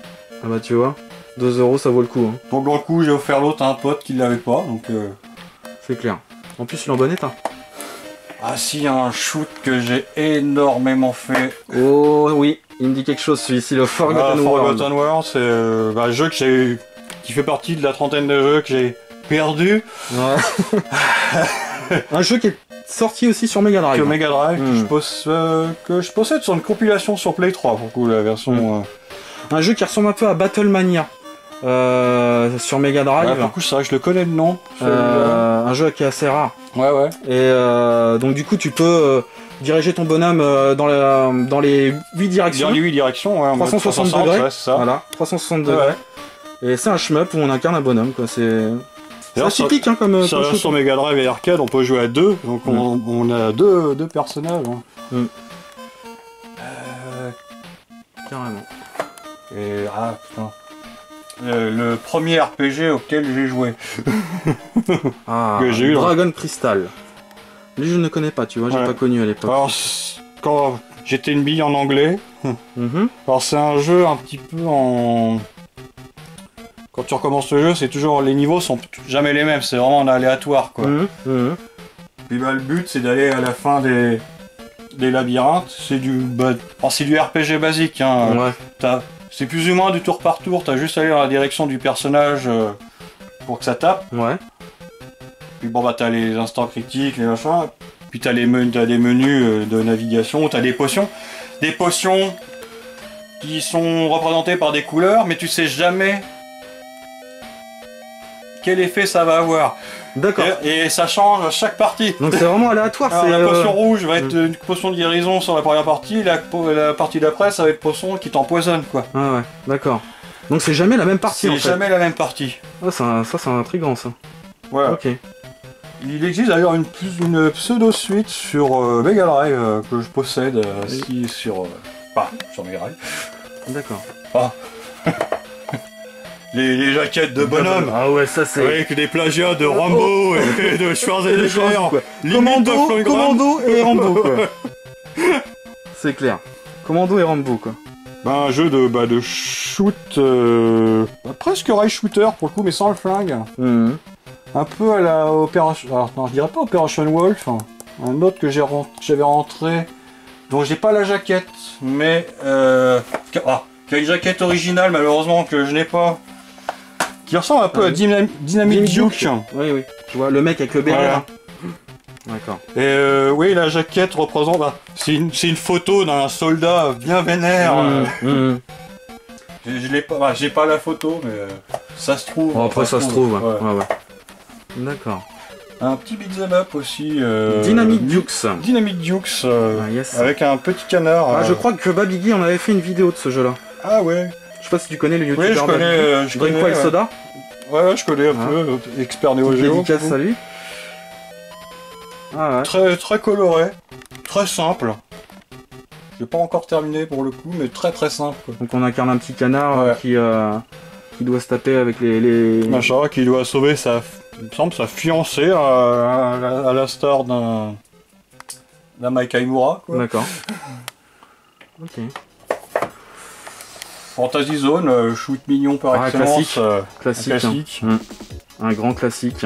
Ah bah tu vois, 2 € ça vaut le coup, hein. Donc dans le coup j'ai offert l'autre à un pote qui l'avait pas. Donc C'est clair. En plus il est en bon état. Ah si, il y a un shoot que j'ai énormément fait. Oh oui, il me dit quelque chose celui-ci, le Forgotten World. Forgotten World, c'est un jeu que j'ai, qui fait partie de la trentaine de jeux que j'ai perdu. Ouais. Un jeu qui est sorti aussi sur Mega Drive. Sur Mega Drive, que je possède sur une compilation sur Play 3 pour le coup, la version. Un jeu qui ressemble un peu à Battlemania sur Mega Drive. Ouais, pour le coup, c'est vrai que je le connais de nom. Un jeu qui est assez rare. Ouais, ouais. Et donc du coup tu peux diriger ton bonhomme dans les 8 directions. Dans les 8 directions, ouais. en mode 360 degrés. ouais, c'est ça. Voilà, 360 degrés. Ouais. Et c'est un shmup où on incarne un bonhomme quoi. C'est D'ailleurs, atypique hein, comme Sur shoot. sur Mega Drive et arcade, on peut jouer à 2, donc on a deux personnages. Hein. Carrément. Et putain. Le premier RPG auquel j'ai joué. Ah, Que j'ai eu, Dragon Crystal. Lui je ne connais pas, tu vois, j'ai Ouais. pas connu à l'époque. Alors, quand j'étais une bille en anglais, Mhm. alors c'est un jeu un petit peu en... Quand tu recommences le jeu, c'est toujours... Les niveaux sont jamais les mêmes, c'est vraiment en aléatoire, quoi. Mhm. Mhm. Puis bah, le but, c'est d'aller à la fin des labyrinthes. C'est c'est du RPG basique, hein. Ouais. C'est plus ou moins du tour par tour, t'as juste à aller dans la direction du personnage pour que ça tape. Ouais. Puis bon bah t'as les instants critiques, les machins. Puis t'as des menus de navigation, t'as des potions. Des potions qui sont représentées par des couleurs, mais tu sais jamais quel effet ça va avoir. D'accord. Et ça change à chaque partie. Donc c'est vraiment aléatoire. Alors, C'est la potion rouge va être une potion de guérison sur la première partie, la partie d'après ça va être potion qui t'empoisonne quoi. Ah ouais, d'accord. Donc c'est jamais la même partie en C'est fait. jamais la même partie. Ah, ça c'est intriguant ça. Voilà. Ok. Il existe d'ailleurs une pseudo-suite sur Mega Drive que je possède ici sur... sur Mega Drive. D'accord. Les jaquettes de bonhomme. Ah ouais, ça c'est... Avec des plagiats de Rambo et de Schwarzenegger. Limite de Floyd Graham. Commando et Rambo quoi. C'est clair. Commando et Rambo quoi. Un jeu de shoot... presque rail shooter pour le coup, mais sans le flingue. Mhm. Un peu à la Opération... Alors non, je dirais pas Operation Wolf. Hein. Un autre que j'avais rentré, dont j'ai pas la jaquette, mais... qui a une jaquette originale malheureusement que je n'ai pas. Qui ressemble un peu à Dynamic Duke. Oui, oui. Tu vois, le mec avec le béret. Voilà. là. D'accord. Et oui, la jaquette représente... c'est une photo d'un soldat bien vénère. Mhm. Je l'ai pas... j'ai pas la photo, mais ça se trouve. Bon, après ça se trouve. Ouais. Ouais. D'accord. Un petit beat'em up aussi. Dynamic Dukes. Dynamic Dukes. Ah, yes. Avec un petit canard. Ah, je crois que Babigui en avait fait une vidéo de ce jeu-là. Ah ouais. Je sais pas si tu connais le youtubeur. Oui, je connais. Drinkwild ouais. Soda. Ouais, je connais un peu. Expert Neo Geo. Dédicace à lui. Ah ouais. Très, très coloré. Très simple. J'ai pas encore terminé pour le coup, mais très très simple. Quoi. Donc on incarne un petit canard Ouais. qui doit se taper avec les... Machin, qui doit sauver sa fiancée à la star d'un Mike Aimura. Quoi. D'accord. Ok. Fantasy Zone, shoot mignon par Ah, excellence. Classique. Classique. Hein. Un grand classique.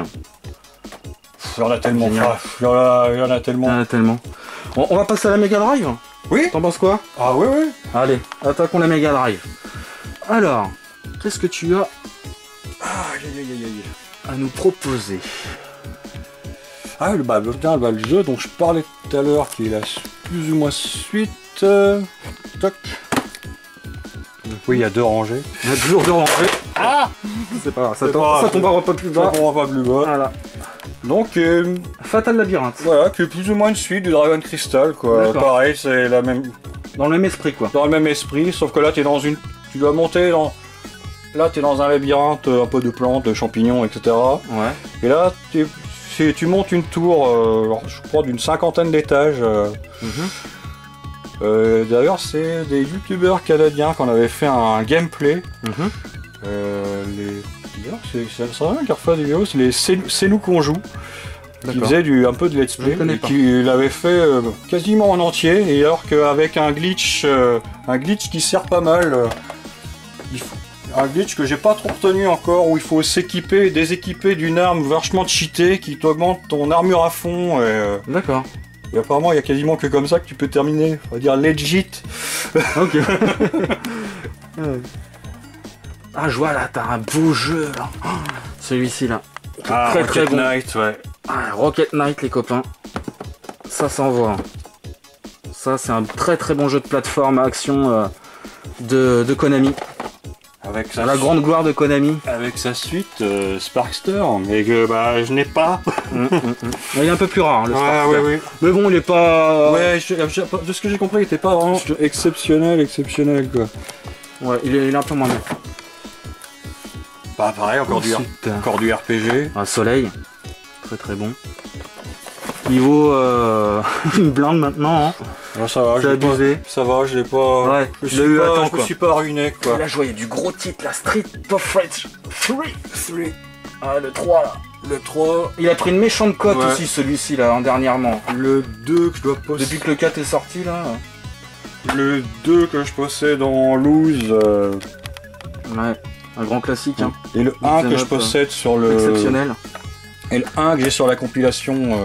Il y en a tellement. Génial. Il y en a tellement. Il y en a tellement. On va passer à la Mega Drive. Oui. T'en penses quoi? Ah oui, oui. Allez, attaquons la Mega Drive. Alors, qu'est-ce que tu as à nous proposer? Ah, le jeu dont je parlais tout à l'heure, qui est la plus ou moins suite. Toc. Oui, il y a 2 rangées. Il y a toujours 2 rangées. Ah, C'est pas grave, ça C'est pas grave. tombera pas plus ça bas. pourra pas plus bas. Voilà. Donc, Fatal Labyrinth. voilà, qui est plus ou moins une suite du Dragon Crystal, quoi. D'accord. Pareil, c'est la même, Dans le même esprit, quoi. dans le même esprit, sauf que là, t'es dans une, tu dois monter dans, là, t'es dans un labyrinthe, un peu de plantes, de champignons, etc. Ouais. Et là, tu montes une tour, alors, je crois, d'une 50aine d'étages. D'ailleurs, c'est des youtubeurs canadiens qu'on avait fait un gameplay. D'ailleurs, c'est vrai qu'ils refait des vidéos, c'est les C'est nous qu'on joue. Qui faisait un peu de let's play, et qui l'avait fait quasiment en entier, et alors qu'avec un glitch qui sert pas mal, un glitch que j'ai pas trop retenu encore, où il faut s'équiper et déséquiper d'une arme vachement cheatée qui t'augmente ton armure à fond. D'accord. Et apparemment, il y a quasiment que comme ça que tu peux terminer, on va dire legit. Ok. Ah, je vois là, t'as un beau jeu là. Oh, celui-ci là. Ah, très Rocket très bon. Knight, ouais. Ah, Rocket Knight, les copains. Ça s'envoie. Ça, c'est un très très bon jeu de plateforme action de Konami. Avec À la grande gloire de Konami. Avec sa suite Sparkster, mais que bah, je n'ai pas. Il est un peu plus rare, le Sparkster. Ouais, ouais. Mais bon, il est pas. Ouais, de ce que j'ai compris, il était pas vraiment exceptionnel quoi. Ouais, il est un peu moins bien. Bah pareil, encore du RPG. Un soleil. Très très bon. Niveau une blinde maintenant. Hein. Ouais, ça va, C'est abusé. Ça va, je l'ai pas. Ouais, je me suis pas ruiné quoi. Là, je voyais du gros titre, la Street of Rage 3. Ah, le 3 là. Le 3. Il a pris une méchante cote aussi, celui-ci là, dernièrement. Le 2 que je dois posséder. Depuis que le 4 est sorti là. Le 2 que je possède en loose. Ouais, un grand classique. Hein. Et le 1 que je possède sur le. Exceptionnel. Et le 1 que j'ai sur la compilation.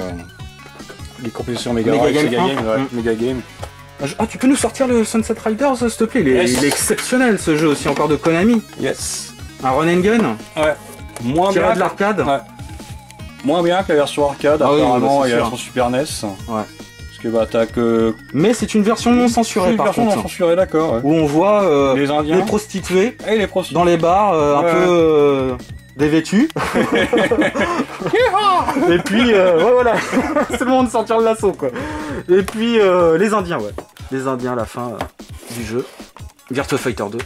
Les compilations Mega Game. Ah, tu peux nous sortir le Sunset Riders, s'il te plaît? Il est exceptionnel ce jeu aussi, encore de Konami. Yes. Un run and gun. Ouais. Moins bien bien de l'arcade. Ouais. Moins bien que la version arcade, apparemment, et la version Super NES. Ouais. Parce que bah t'as que. Mais c'est une version non censurée par contre. Une version non censurée, d'accord. Ouais. Où on voit les Indiens, les prostituées et les prostituées dans les bars, un peu dévêtus. Et puis ouais, voilà, c'est le moment de sortir le lasso quoi. Et puis les Indiens, ouais. Les Indiens à la fin du jeu. Virtua Fighter 2.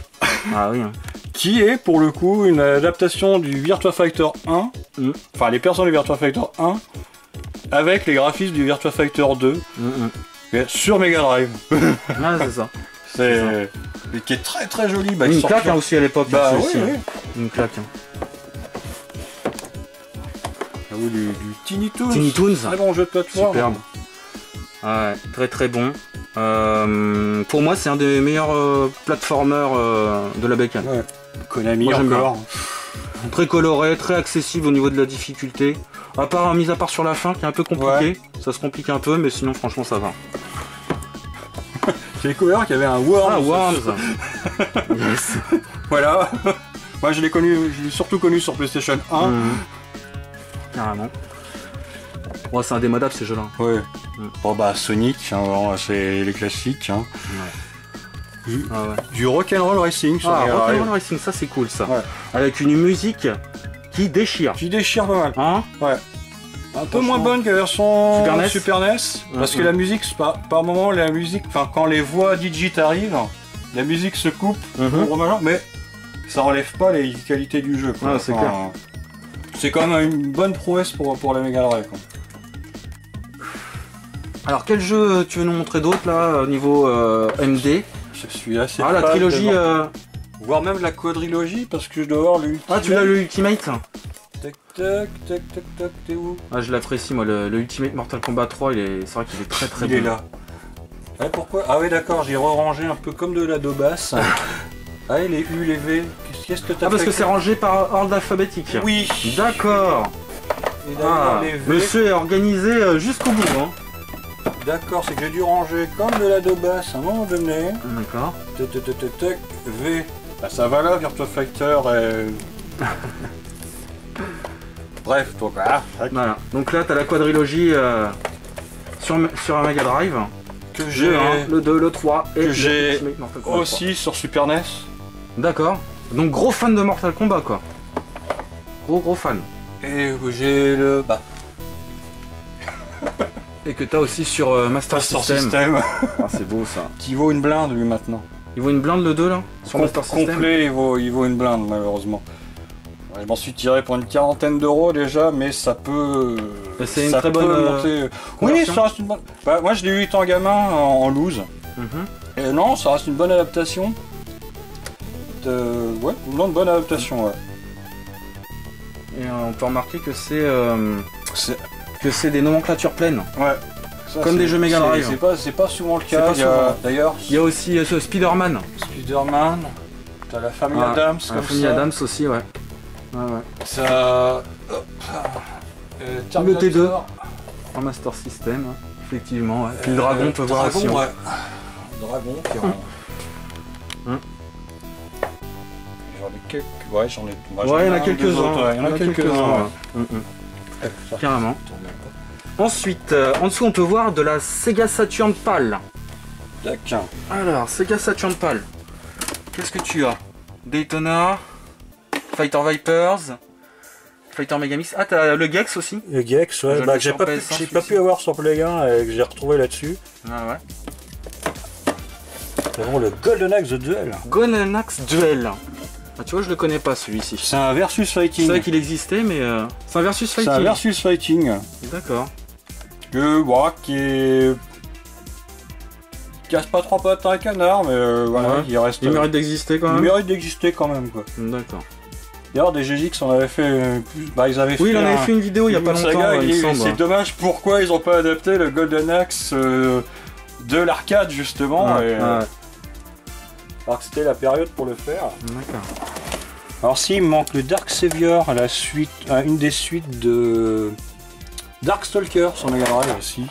Ah oui. Hein. Qui est pour le coup une adaptation du Virtua Fighter 1. Enfin les personnes du Virtua Fighter 1 avec les graphismes du Virtua Fighter 2 sur Mega Drive. Ah, c'est ça. C'est qui est très très joli. Bah, une claque hein, aussi à l'époque. Bah aussi, oui. Une claque. Hein. Du Tiny Toons. Tiny Toons. Très bon jeu de plateforme. Superbe. Ouais, très très bon. Pour moi, c'est un des meilleurs platformers de la bécane. Ouais. Konami moi, encore. Très coloré, très accessible au niveau de la difficulté. Mis à part sur la fin qui est un peu compliqué. Ça se complique un peu, mais sinon franchement ça va. J'ai découvert qu'il y avait un Worms. Ah, Worms. Yes. Voilà. Moi je l'ai surtout connu sur PlayStation 1. Carrément. Ouais, c'est indémodable ces jeux-là. Ouais. Bon bah Sonic, hein, c'est les classiques. Hein. Ouais. Du Rock'n'Roll Racing sur Rock'n'Roll Racing, ça c'est cool ça. Ouais. Avec une musique qui déchire. Qui déchire pas mal. Hein? Ouais. Un peu moins bonne que la version Super NES. Parce que la musique, par moment, la musique, enfin quand les voix digit arrivent, la musique se coupe, mais ça relève pas les qualités du jeu. Ah, c'est clair. C'est quand même une bonne prouesse pour la Mega Drive. Alors quel jeu tu veux nous montrer d'autres là, au niveau MD? Je suis assez la trilogie... Voire même la quadrilogie, parce que je dois avoir le Ultimate. Ah, tu l'as le Ultimate? Tac tac tac tac tac, t'es où? Ah, je l'apprécie moi, le Ultimate Mortal Kombat 3, c'est vrai qu'il est très très bon. Il est là. Ah, pourquoi? Ah oui d'accord, j'ai re-rangé un peu comme de la Dobas. Ah, les U, les V, qu'est-ce que t'as fait? Ah, parce que c'est rangé par ordre alphabétique. Oui. D'accord. Monsieur est organisé jusqu'au bout. Hein. D'accord, c'est que j'ai dû ranger comme de la Dobas à un moment donné. D'accord. V. Bah ça va là, Virtua Fighter et... Bref, donc voilà. Donc là, t'as la quadrilogie sur un Mega Drive. Que j'ai... le 2, le 3 et que j'ai aussi sur Super NES. D'accord. Donc gros fan de Mortal Kombat quoi. Gros fan. Et j'ai le... Et que tu as aussi sur Master System. Ah, c'est beau ça. Qui vaut une blinde lui maintenant. Il vaut une blinde le 2 là sur Master System. Complet, il vaut une blinde malheureusement. Ouais, je m'en suis tiré pour une quarantaine d'euros déjà, mais ça peut. C'est une très bonne monter. Oui, ça reste une bonne. Bah, moi je l'ai eu étant gamin en loose. Et non, ça reste une bonne adaptation. Ouais, une bonne adaptation, ouais. Et on peut remarquer que c'est des nomenclatures pleines. Ouais. Ça, comme des jeux Mega Drive. C'est pas souvent le cas. D'ailleurs, il y a aussi ce Spider-Man. Spider-Man. T'as la famille Adams. La famille Adams aussi, ouais. Ouais. Ça. Le T2 en Master System, effectivement. Ouais. Puis le dragon, on peut voir aussi. Ouais. Le dragon qui est j'en ai. Ouais, il y en a quelques-uns. Il y en a quelques-uns. Carrément. Ensuite, en dessous, on peut voir de la Sega Saturn PAL. D'accord. Alors, Sega Saturn PAL. Qu'est-ce que tu as? Daytona, Fighter Vipers, Fighter Megamix. Ah, t'as le Gex aussi? Le Gex, ouais. Bah, j'ai pas pu avoir sur Play 1 et que j'ai retrouvé là-dessus. Ah ouais. C'est vraiment le Golden Axe Duel. Golden Axe Duel. Ah, tu vois, je le connais pas celui-ci. C'est un versus fighting. C'est vrai qu'il existait, mais c'est un versus fighting. C'est un versus fighting. D'accord. Qui est. Casse pas trois pattes à un canard, mais voilà, ouais. Il reste. Il mérite d'exister quand même. Il mérite d'exister quand même, quoi. D'accord. D'ailleurs, des GGX en avait fait plus. Bah, ils avaient fait. Oui, il en avait fait une vidéo il y a pas longtemps. C'est dommage pourquoi ils ont pas adapté le Golden Axe de l'arcade, justement. Ouais, alors que c'était la période pour le faire. D'accord. Alors, s'il me manque le Dark Savior, une des suites de Darkstalker sur Mega Drive aussi.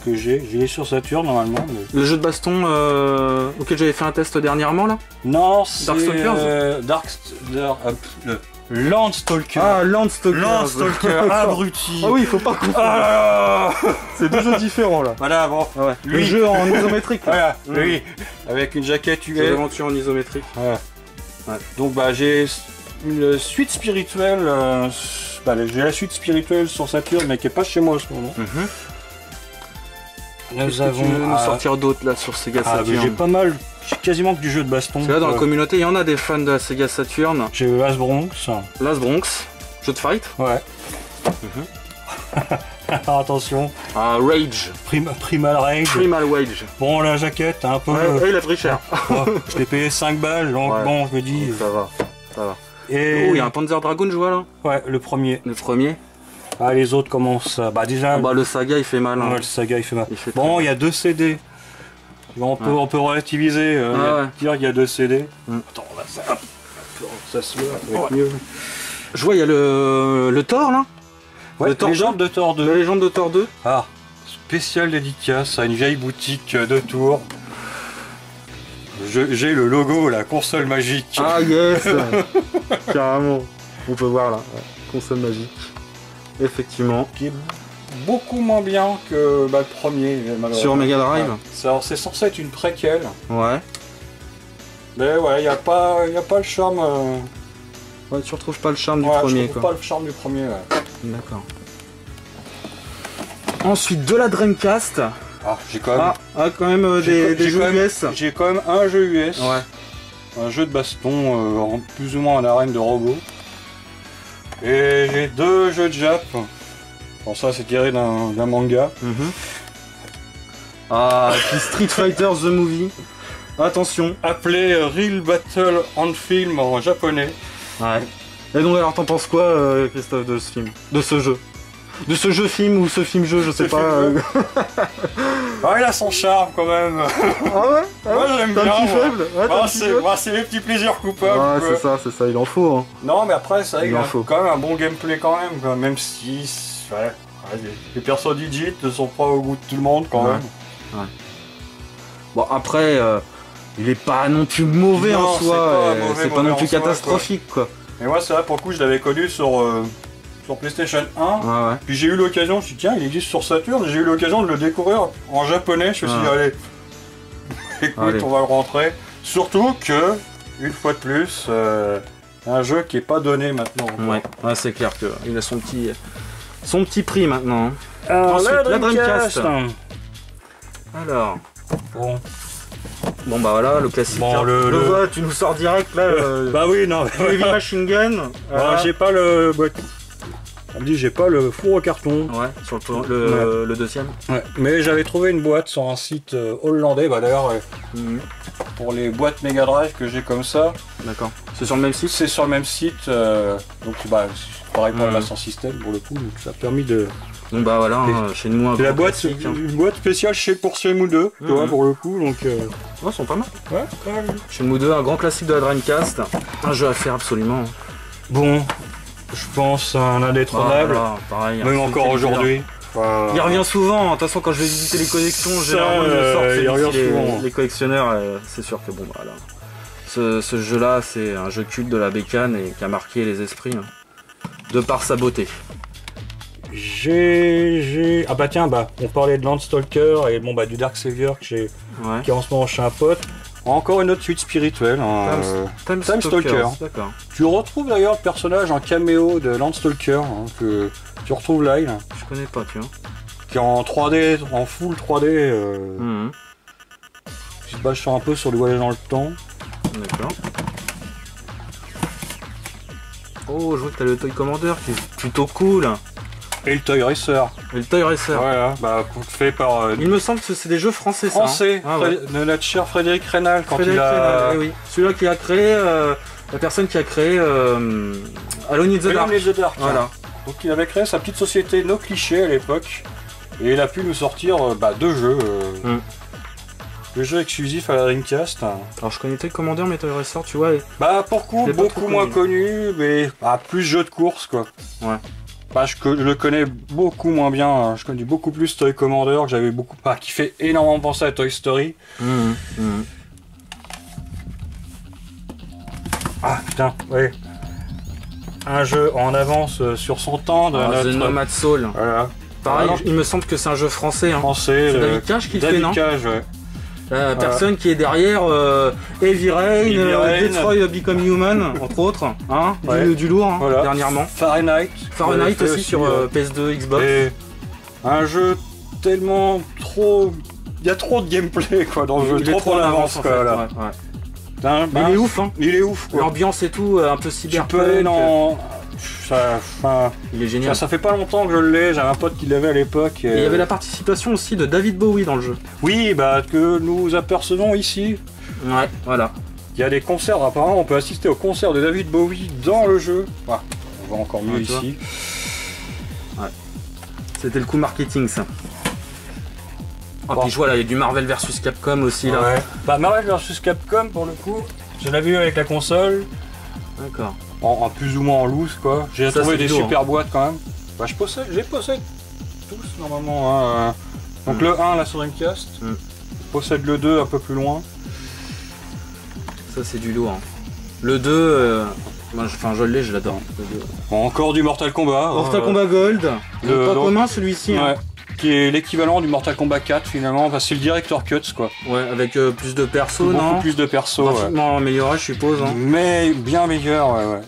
Que j'ai sur Saturn normalement. Mais... Le jeu de baston auquel j'avais fait un test dernièrement là? Non, c'est Landstalker. Ah, Landstalker, abruti. Ah oui, il faut pas confondre. C'est deux jeux différents là. Voilà, bon. Ouais. Le jeu en isométrique. Voilà, oui. Avec une jaquette US. L'aventure en isométrique. Ouais. Donc bah j'ai une suite spirituelle. J'ai la suite spirituelle sur Saturn, mais qui est pas chez moi en ce moment. Nous avons nous sortir d'autres là sur Sega Saturn. J'ai pas mal, j'ai quasiment que du jeu de baston. C'est là dans la communauté, il y en a des fans de la Sega Saturn. J'ai Last Bronx. Jeu de fight. Ouais. Attention. Rage. Primal Rage. Primal Rage. Bon, la jaquette, un peu. Ouais, il a pris cher. Je l'ai payé 5 balles, donc bon, je me dis. Ça va. Et... Oh, il y a un Panzer Dragoon, je vois là. Ouais, le premier. Ah, les autres commencent. Bah, déjà. le Saga il fait mal. Ouais, le Saga il fait mal. Bon, il y a 2 CD. On peut relativiser, dire qu'il y a 2 CD. Attends, on va s'asseoir. Je vois, il y a le Thor là. Ouais, la légende de Thor 2. La légende de Thor 2. Ah, spécial dédicace à une vieille boutique de Tours. J'ai le logo, la console magique. Ah yes. Carrément. On peut voir là. Console magique. Effectivement. Qui est beaucoup moins bien que le premier. Sur Mega Drive. Ouais. C'est censé être une préquelle. Ouais. Mais ouais, il n'y a pas le charme. Ouais, tu retrouves pas le charme du premier. Pas le charme du premier. Ouais. D'accord. Ensuite, de la Dreamcast. Ah, j'ai quand même. Des jeux US. J'ai quand même un jeu US. Ouais. Un jeu de baston, plus ou moins en arène de robots. Et j'ai 2 jeux de Jap. Bon, ça c'est tiré d'un manga. Ah, puis Street Fighter The Movie. Attention. Appelé Real Battle on Film en japonais. Ouais. Et donc alors t'en penses quoi Christophe de ce film? De ce jeu? De ce jeu film ou ce film jeu, je sais pas. Il a son charme quand même. Ah ouais? Moi j'aime bien. Un petit faible. C'est les petits plaisirs coupables. Ouais, c'est ça, il en faut. Hein. Non, mais après, c'est vrai qu'il y a quand même un bon gameplay quand même. Quoi. Même si les persos digit ne sont pas au goût de tout le monde quand même. Ouais. Bon, après, il est pas non plus mauvais en soi. C'est pas non plus catastrophique quoi. Et moi, c'est vrai, pour le coup, je l'avais connu sur PlayStation 1. Puis j'ai eu l'occasion, je me suis dit, tiens, il existe sur Saturn. J'ai eu l'occasion de le découvrir en japonais. Je me suis dit, allez, écoute, on va le rentrer. Surtout que, une fois de plus, un jeu qui est pas donné maintenant. Ouais, c'est clair qu'il a son petit prix maintenant. Alors, Ensuite, la la Dreamcast. Alors, Bon. bon bah voilà, le classique. Bon, hein. le- vois, tu nous sors direct là. Bah oui, non. Heavy Machine Gun. Voilà. J'ai pas le. On me dit j'ai pas le four au carton. Ouais, sur le deuxième. Ouais. Mais j'avais trouvé une boîte sur un site hollandais. Bah d'ailleurs, Mhm. pour les boîtes Mega Drive que j'ai comme ça, D'accord. C'est sur le même site. c'est sur le même site. Donc bah, c'est pareil pour le Master System pour le coup. Donc ça a permis de. Donc bah voilà, hein, chez nous un C'est la grand boîte, classique, hein. une boîte spéciale pour Shenmue 2, tu vois, pour le coup. Donc. Ouais, ils sont pas mal. Ouais, quand même. Shenmue 2, un grand classique de la Dreamcast. Un jeu à faire absolument. Bon, je pense un indétrônable. Voilà, pareil. Même un encore truc aujourd'hui. Il revient souvent, de toute façon quand je vais visiter les collections, généralement il me sort il revient celui-ci, souvent. les collectionneurs, c'est sûr que bon voilà. Ce jeu-là, c'est un jeu culte de la bécane et qui a marqué les esprits, hein, de par sa beauté. Ah bah tiens, bah on parlait de Landstalker et bon bah du Dark Savior qui est en ce moment chez un pote. Encore une autre suite spirituelle. Time Stalker. D'accord. Tu retrouves d'ailleurs le personnage en caméo de Landstalker que tu retrouves là, Je connais pas, tu vois. qui est en 3D, en full 3D. Mhm. Qui se base un peu sur le voyage dans le temps. D'accord. Oh, je vois que t'as le Toy Commander qui est plutôt cool. Et le Toy Racer. Et le Toy Racer. Voilà, bah fait par Il me semble que c'est des jeux français, ça. français, hein. Ah, ouais. de notre cher Frédéric Rénal quand Frédéric il a. Rénal, eh oui. Celui-là qui a créé, la personne qui a créé Alone in the Dark. Alone in the Dark, Voilà. Donc il avait créé sa petite société No Cliché à l'époque et il a pu nous sortir deux jeux. Deux jeux exclusifs à la Dreamcast. Alors je connais Toy Commander, mais Toy Racer, tu vois. Bah pour coup, Je l'ai pas beaucoup trop moins connu, mais plus jeu de course quoi. Ouais. Bah je le connais beaucoup moins bien, hein. Je connais beaucoup plus Toy Commander, que j'avais beaucoup qui fait énormément penser à Toy Story. Ah putain, ouais. Un jeu en avance sur son temps de The Nomad Soul. Voilà. Pareil, Alors, il me semble que c'est un jeu français. Hein. français. C'est David Cage qui le fait, non? David Cage, ouais. La personne qui est derrière Heavy Rain, Detroit Become Human, entre autres, hein, Ouais. du lourd, hein, Voilà. dernièrement. Fahrenheit. Fahrenheit fait aussi sur PS2, Xbox. Et un jeu tellement trop. Il y a trop de gameplay quoi dans le jeu, Il est trop en avance en quoi. fait, Voilà. ouais. Putain, Mais il est ouf, hein. Il est ouf quoi. L'ambiance et tout, un peu Tu cyberpunk. peux aller dans. Il est génial. Ça fait pas longtemps que je l'ai, j'avais un pote qui l'avait à l'époque. Et il y avait la participation aussi de David Bowie dans le jeu. Oui, bah que nous apercevons ici. Ouais, voilà. Il y a des concerts, apparemment on peut assister au concert de David Bowie dans le jeu. Ah, on voit encore mieux tu vois. ici. C'était le coup marketing, ça. Ah, Bon. puis je vois là, il y a du Marvel vs Capcom aussi là. Ouais. Bah Marvel vs Capcom pour le coup, je l'avais vu avec la console, D'accord. en plus ou moins en loose quoi. J'ai Ça, trouvé c'est des du lourd, super boîtes quand même. Bah je les possède tous normalement. Hein. Donc le 1 la sur Dreamcast, je possède le 2 un peu plus loin. Ça c'est du lourd. Hein. Le 2, je l'ai, je l'adore. Le 2. Bon, encore du Mortal Kombat. Mortal Kombat Gold, pas donc- commun celui-ci. Hein. Ouais. Qui est l'équivalent du Mortal Kombat 4 finalement, enfin, c'est le Director Cuts quoi. Ouais, avec plus de persos, Beaucoup non? plus de persos. Ouais. Graphiquement amélioré, je suppose. Hein. Mais bien meilleur, ouais.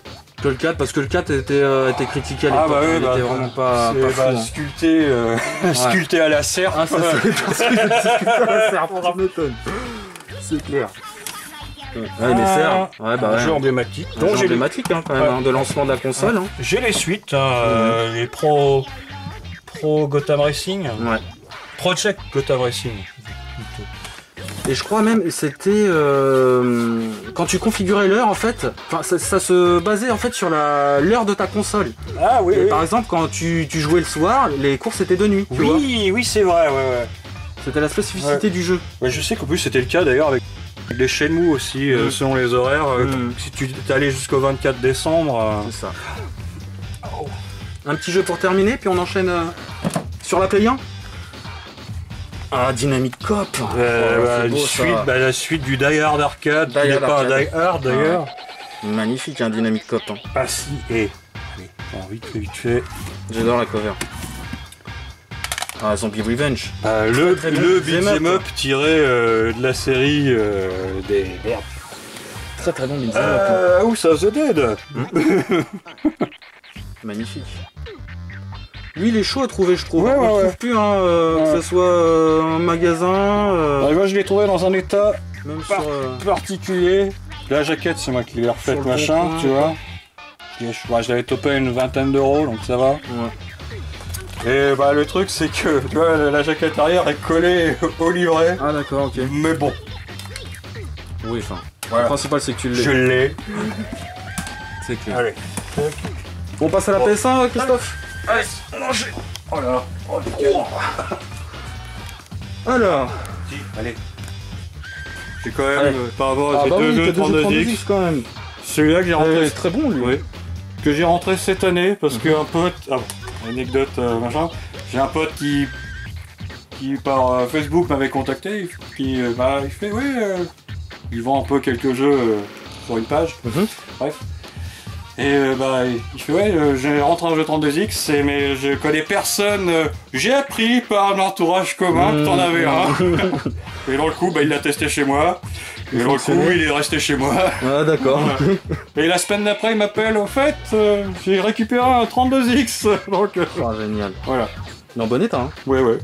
Que le 4, parce que le 4 était critiqué à l'époque. Ah bah oui, il bah, était vraiment pas c'est, fou. Hein. sculpté, sculpté à la serre. Ah, ça c'est parce que c'est un pour m'étonne. C'est clair. Ouais, mais serre. Ouais, bah Un jeu ouais. emblématique. Un Donc jeu j'ai les, emblématique hein, quand même, hein, de lancement de la console. Hein. j'ai les suites, les Pro Gotham Racing, Ouais. Project Gotham Racing. Et je crois même c'était quand tu configurais l'heure en fait, ça se basait en fait sur l'heure de ta console. Ah oui, Et oui. par exemple quand tu jouais le soir, les courses étaient de nuit. Tu vois. Oui, c'est vrai, ouais. C'était la spécificité du jeu. Ouais, je sais qu'en plus c'était le cas d'ailleurs avec les Shenmue aussi, selon les horaires. Si tu t'allais jusqu'au 24 décembre. C'est ça. Un petit jeu pour terminer, puis on enchaîne sur la Play 1. Ah, Dynamic Cop. C'est beau, ça. La suite du Die Hard Arcade, qui n'est pas un Die Hard d'ailleurs. Magnifique, un Dynamic Cop. Hein. Ah si, et allez, bon, vite fait. J'adore la cover. Ah, Zombie Revenge. Le très bon beat'em beat'em up, up tiré de la série des... Merde. Très très bon beat'em up. House of the Dead. Magnifique. Lui, il est chaud à trouver, je trouve. Ouais, On ouais, le ouais. trouve plus, hein, que ce soit un magasin. Moi, je l'ai trouvé dans un état Même sur. particulier. La jaquette, c'est moi qui l'ai refaite, Sur le machin, bon coin, tu vois. Je l'avais topé à une vingtaine d'euros, donc ça va. Ouais. Et bah le truc c'est que tu vois la jaquette arrière est collée au livret. Ah d'accord, ok. Mais bon, Oui, enfin. voilà. Le principal c'est que tu l'as. Je l'ai. C'est clair. Allez. On passe à la PS1, Christophe. Allez, manger. Oh là. Oh, Alors. allez. J'ai quand même Allez. par rapport à Ah ces bah oui, deux t'as 32X, quand même. celui-là que j'ai rentré. C'est très bon lui. Oui. Que j'ai rentré cette année parce qu'un pote. Ah, anecdote machin. J'ai un pote qui par Facebook m'avait contacté, qui il fait oui, il vend un peu quelques jeux sur une page. Bref. Et il fait ouais, j'ai rentré un jeu 32X, mais je connais personne. J'ai appris par un entourage commun que t'en avais un. Et dans le coup, il l'a testé chez moi. Et dans le coup, il est resté chez moi. Ah d'accord. Et la semaine d'après, il m'appelle, au fait, j'ai récupéré un 32X. Donc Ah, génial. voilà. Il est en bon état. Hein. Ouais.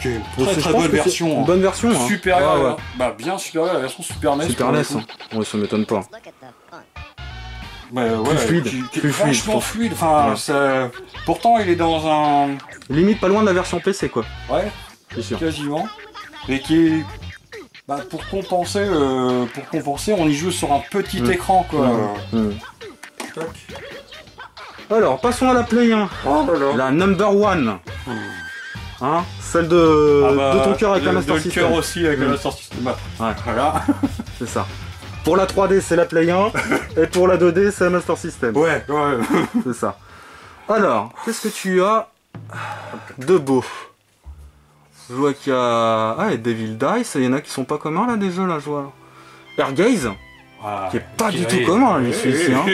Très Je très pense bonne que c'est version. Une bonne version. Hein. Supérieure. Ouais, ouais. Bah bien supérieure à la version Super NES. Super pour le NES. coup. Hein. Ouais, ça m'étonne pas. Ouais, ouais, fluide, qui est plus fluide, je vachement trouve. fluide. Enfin, Ouais. ça... Pourtant, il est dans un... Limite pas loin de la version PC quoi. Ouais, C'est sûr. quasiment. Et qui est... pour compenser, on y joue sur un petit écran, quoi. Tac. Alors, passons à la Play 1. Oh là là. La number one. Hein, celle de ton cœur avec la Master de System. cœur aussi avec la Master System. Ouais. Voilà. C'est ça. Pour la 3D, c'est la Play 1. Et pour la 2D, c'est la Master System. Ouais. C'est ça. Alors, qu'est-ce que tu as de beau? Je vois qu'il y a... Ah, et Devil Dice, il y en a qui sont pas communs là, des jeux là, je vois. Airgaze, qui est pas du tout commun, lui, celui-ci. Hein.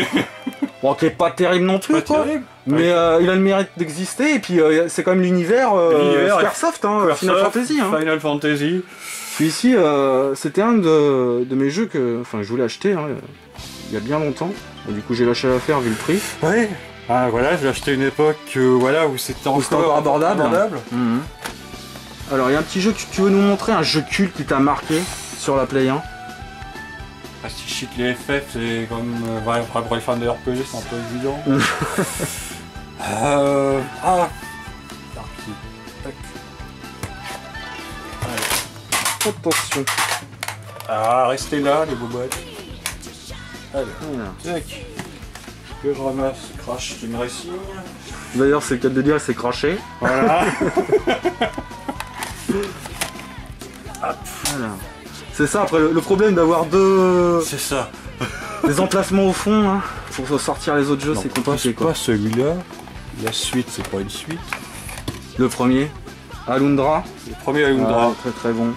Bon, qui est pas terrible non plus, Pas quoi. terrible. Mais il a le mérite d'exister, et puis c'est quand même l'univers Squaresoft, hein, Final Fantasy. Hein. Final Fantasy. Celui-ci, c'était un de mes jeux que je voulais acheter hein, il y a bien longtemps. Et du coup, j'ai lâché l'affaire vu le prix. Ouais. Ah voilà, j'ai acheté une époque où c'était encore abordable. Mhm. Alors, il y a un petit jeu que tu veux nous montrer, un jeu culte qui t'a marqué sur la Play 1. Ah, si je cite les FF, c'est comme pour les fans de RPG, c'est un peu évident. Attention. Ah, restez là, les bobottes. Allez, Voilà. tac. Que je ramasse Crash Team Racing. D'ailleurs, c'est le cas de dire, c'est craché. Voilà. Voilà. C'est ça, après, le problème d'avoir C'est ça. des emplacements au fond, hein, pour sortir les autres jeux, c'est compliqué, quoi. Pas celui-là. La suite, c'est pas une suite. Le premier, Alundra. Le premier Alundra, Très très bon.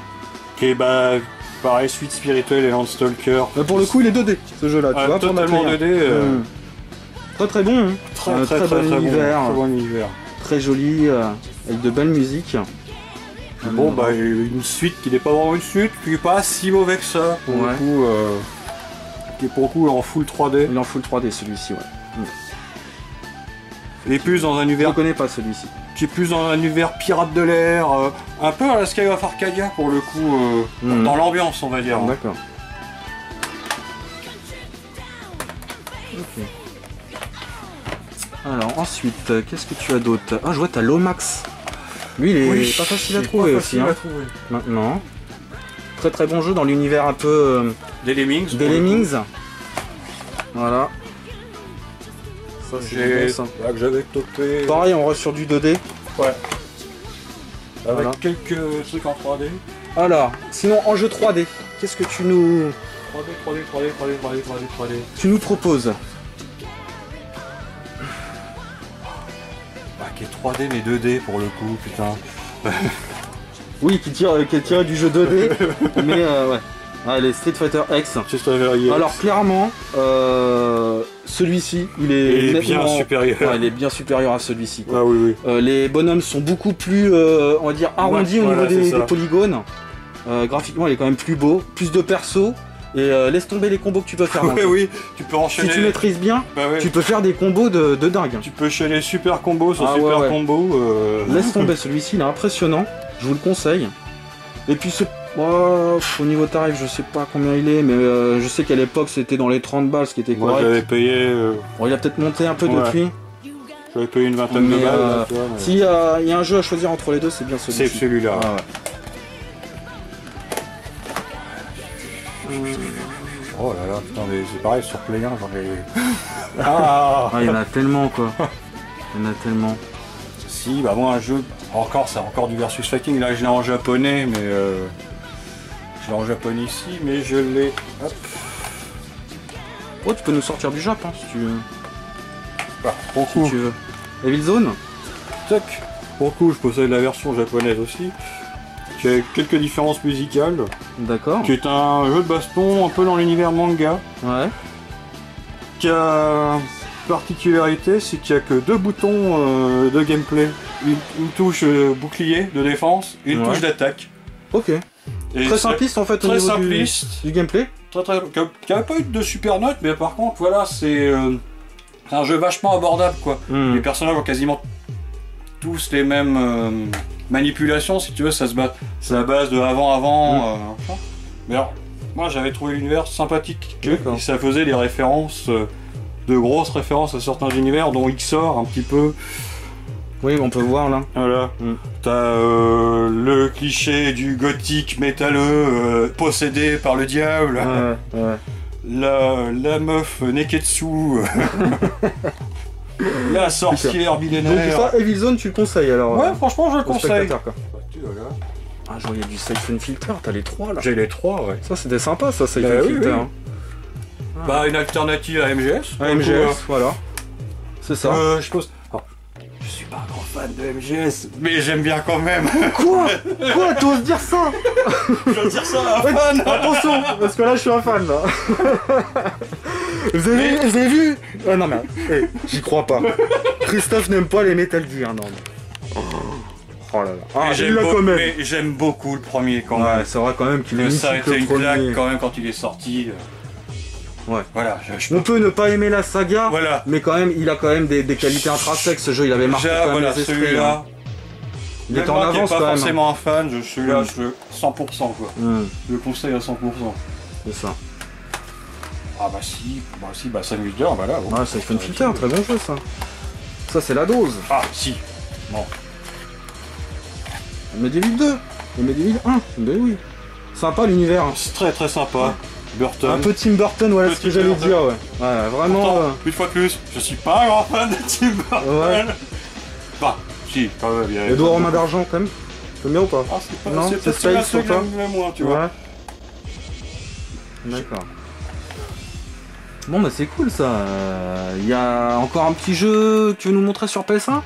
qui est pareil, suite spirituelle et Landstalker. Mais pour le coup, il est 2D, ce jeu-là, tu vois, pour la totalement Play 1. 2D. Très très bon, hein. Très bon univers, Très bon univers. très joli, avec de belles musiques. Bon, une suite qui n'est pas vraiment une suite, qui est pas si mauvais que ça, pour le coup, qui est pour le coup en full 3D. Il est en full 3D celui-ci, ouais. Il est plus dans un Je univers ne connais pas celui-ci. qui est plus dans un univers pirate de l'air, un peu à la Sky of Arcadia pour le coup, dans l'ambiance on va dire. D'accord. Ok. Alors ensuite, qu'est-ce que tu as d'autre? Ah, je vois, t'as Lomax. Lui, il est pas facile à trouver aussi. Hein. Maintenant. Très très bon jeu dans l'univers un peu Des Lemmings. des Lemmings. Voilà. Ça, J'ai bon, ça. là que j'avais topé. Pareil, on reste sur du 2D. Ouais. Avec Voilà. quelques trucs en 3D. Alors, sinon en jeu 3D, qu'est-ce que tu nous 3D. proposes? Qui est 3D mais 2D pour le coup, putain. Oui, qui est tiré du jeu 2D, mais ouais. Allez, Street Fighter X. Alors clairement, celui-ci, il est bien supérieur. Ouais, il est bien supérieur à celui-ci. Ah oui. Les bonhommes sont beaucoup plus, on va dire, arrondis au niveau des polygones. Graphiquement, il est quand même plus beau, plus de persos. et laisse tomber les combos que tu peux faire. Ouais, oui, tu peux enchaîner. Si tu maîtrises bien, tu peux faire des combos de dingue. Tu peux enchaîner super combos sur super combos. Laisse tomber, celui-ci il est impressionnant, je vous le conseille. Et puis au niveau tarif, je sais pas combien il est, mais je sais qu'à l'époque c'était dans les 30 balles, ce qui était correct. Moi j'avais payé... Bon, il a peut-être monté un peu depuis. J'avais payé une vingtaine de balles. S'il y a un jeu à choisir entre les deux, c'est bien celui-ci. C'est celui-là. Ah, ouais. Oh là là, putain, mais c'est pareil, sur Play 1, j'en ai... Il y en a tellement, quoi. Il y en a tellement. Si, bah moi, un jeu... c'est encore du versus fighting. Là, je l'ai en japonais, mais... Je l'ai en japonais ici, mais je l'ai... Hop. Oh, tu peux nous sortir du Jap, hein, si tu veux. Pour si tu veux. Evil Zone. Tac. Pour le coup, je possède la version japonaise aussi. Qui a quelques différences musicales. D'accord. Qui est un jeu de baston un peu dans l'univers manga. Ouais. Qui a une particularité, c'est qu'il n'y a que 2 boutons de gameplay. Une touche bouclier de défense et une touche d'attaque. Ok. Et très simpliste en fait au niveau du gameplay. Qui n'a pas eu de super note, mais par contre, voilà, c'est un jeu vachement abordable, quoi. Les personnages ont quasiment tous les mêmes manipulations, si tu veux, ça se base. C'est la base de avant. Mais alors, moi j'avais trouvé l'univers sympathique, et ça faisait des références, de grosses références à certains univers, dont XOR un petit peu. Oui, on peut voir là. Voilà. T'as le cliché du gothique métalleux possédé par le diable. La meuf Neketsu. La sorcière millénaire. Donc ça, Evil Zone, tu le conseilles alors? Ouais, franchement, je le conseille. Ah, je vois, il y a du Siphon Filter, t'as les 3 là. J'ai les 3, ouais. Ça, c'était sympa, ça, Siphon Filter. Oui. Bah, une alternative à MGS. À MGS, voilà. C'est ça. Je pense... Je suis pas un grand fan de MGS, mais j'aime bien quand même. Quoi? T'oses dire ça? J'ose dire ça, un fan. Attention, parce que là, je suis un fan, là. Vous avez vu? Ah non, mais j'y crois pas. Christophe n'aime pas les Metal Gear, non. Oh là là. Ah, j'aime beaucoup le premier quand même. Ouais, c'est vrai quand même qu'il est ça a été une claque quand même quand il est sorti. Ouais. Voilà, on peut ne pas aimer la saga, mais quand même, il a quand même des qualités intrinsèques. Ce jeu, il avait marqué quand même les esprits. Celui-là, il est en avance quand même. Pas forcément un fan, je suis là, je 100% quoi. Je le conseille à 100%. C'est ça. Ah bah si, Samus 2, bah là. Ah, ça fait une filter, très bon jeu ça. Ça c'est la dose. Ah si. Bon. Medieval 2, et Medieval 1, ben oui. Sympa l'univers. C'est très très sympa. Burton. Un peu Tim Burton, voilà ce que j'allais dire, ouais. Ouais, vraiment. Pourtant, une fois de plus, je suis pas un grand fan de Tim Burton. Ouais. Bah, si, quand même. Edouard Romain d'Argent, quand même. T'aimes bien ou pas? Ah, c'est pas. Non, c'est Space pour toi. Moins, tu vois. D'accord. Bon, bah c'est cool ça. Il y a encore un petit jeu que tu veux nous montrer sur PS1?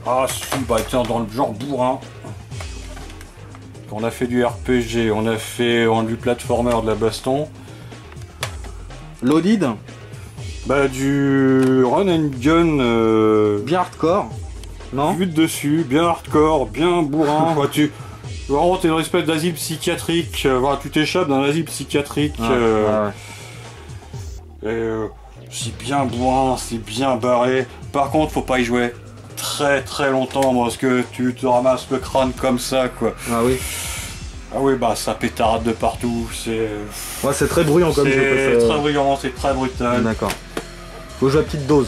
Ah si, bah tiens, dans le genre bourrin. On a fait du RPG, on a fait du platformer, de la baston. Loaded? Bah du run and gun. Bien hardcore, non? Vu de dessus, bien hardcore, bien bourrin. Bah, vraiment t'es dans une espèce d'asile psychiatrique. Voilà, tu t'échappes d'un asile psychiatrique. C'est bien bourrin, c'est bien barré. Par contre, faut pas y jouer très très longtemps parce que tu te ramasses le crâne comme ça, quoi. Ah oui. Ah oui, bah ça pétarde de partout. C'est. Ouais, c'est très bruyant comme jeu. C'est très bruyant, c'est très brutal. D'accord. Faut jouer à petite dose.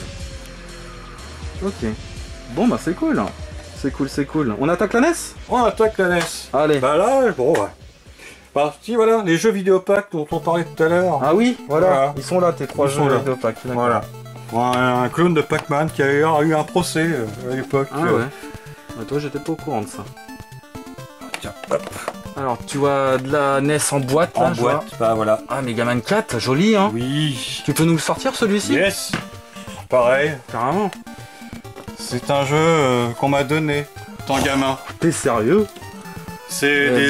Ok. Bon bah c'est cool. C'est cool. On attaque la NES? On attaque la NES. Allez. Bah là, bon ouais. Bah si, voilà, les jeux vidéo pack dont on parlait tout à l'heure. Ah oui, voilà. Ils sont là, tes 3 jeux vidéo pack. Voilà. Un clone de Pac-Man qui a eu un procès à l'époque. Ah ouais. Bah, toi, j'étais pas au courant de ça. Tiens, hop. Alors, tu vois de la NES en boîte, là, en boîte, bah voilà. Ah, Mega Man 4, joli, hein? Oui. Tu peux nous le sortir, celui-ci? Yes. Pareil. Carrément. C'est un jeu qu'on m'a donné, tant gamin. T'es sérieux? C'est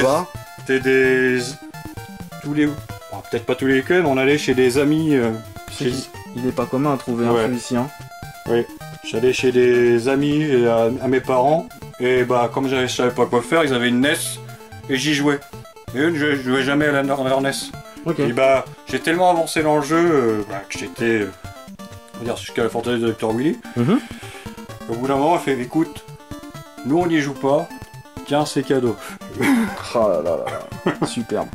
tous les... Bon, peut-être pas tous les week-ends, on allait chez des amis... Il est pas commun à trouver celui-ci, hein. Oui, j'allais chez des amis et à mes parents, Et bah comme je savais pas quoi faire, ils avaient une NES et j'y jouais. Et eux, je jouais jamais à leur NES. Ok. Et bah j'ai tellement avancé dans le jeu que j'étais, on va dire jusqu'à la forteresse de Dr. Willy. Au bout d'un moment, elle fait écoute, nous on n'y joue pas, tiens c'est cadeau. Oh là là là. Superbe.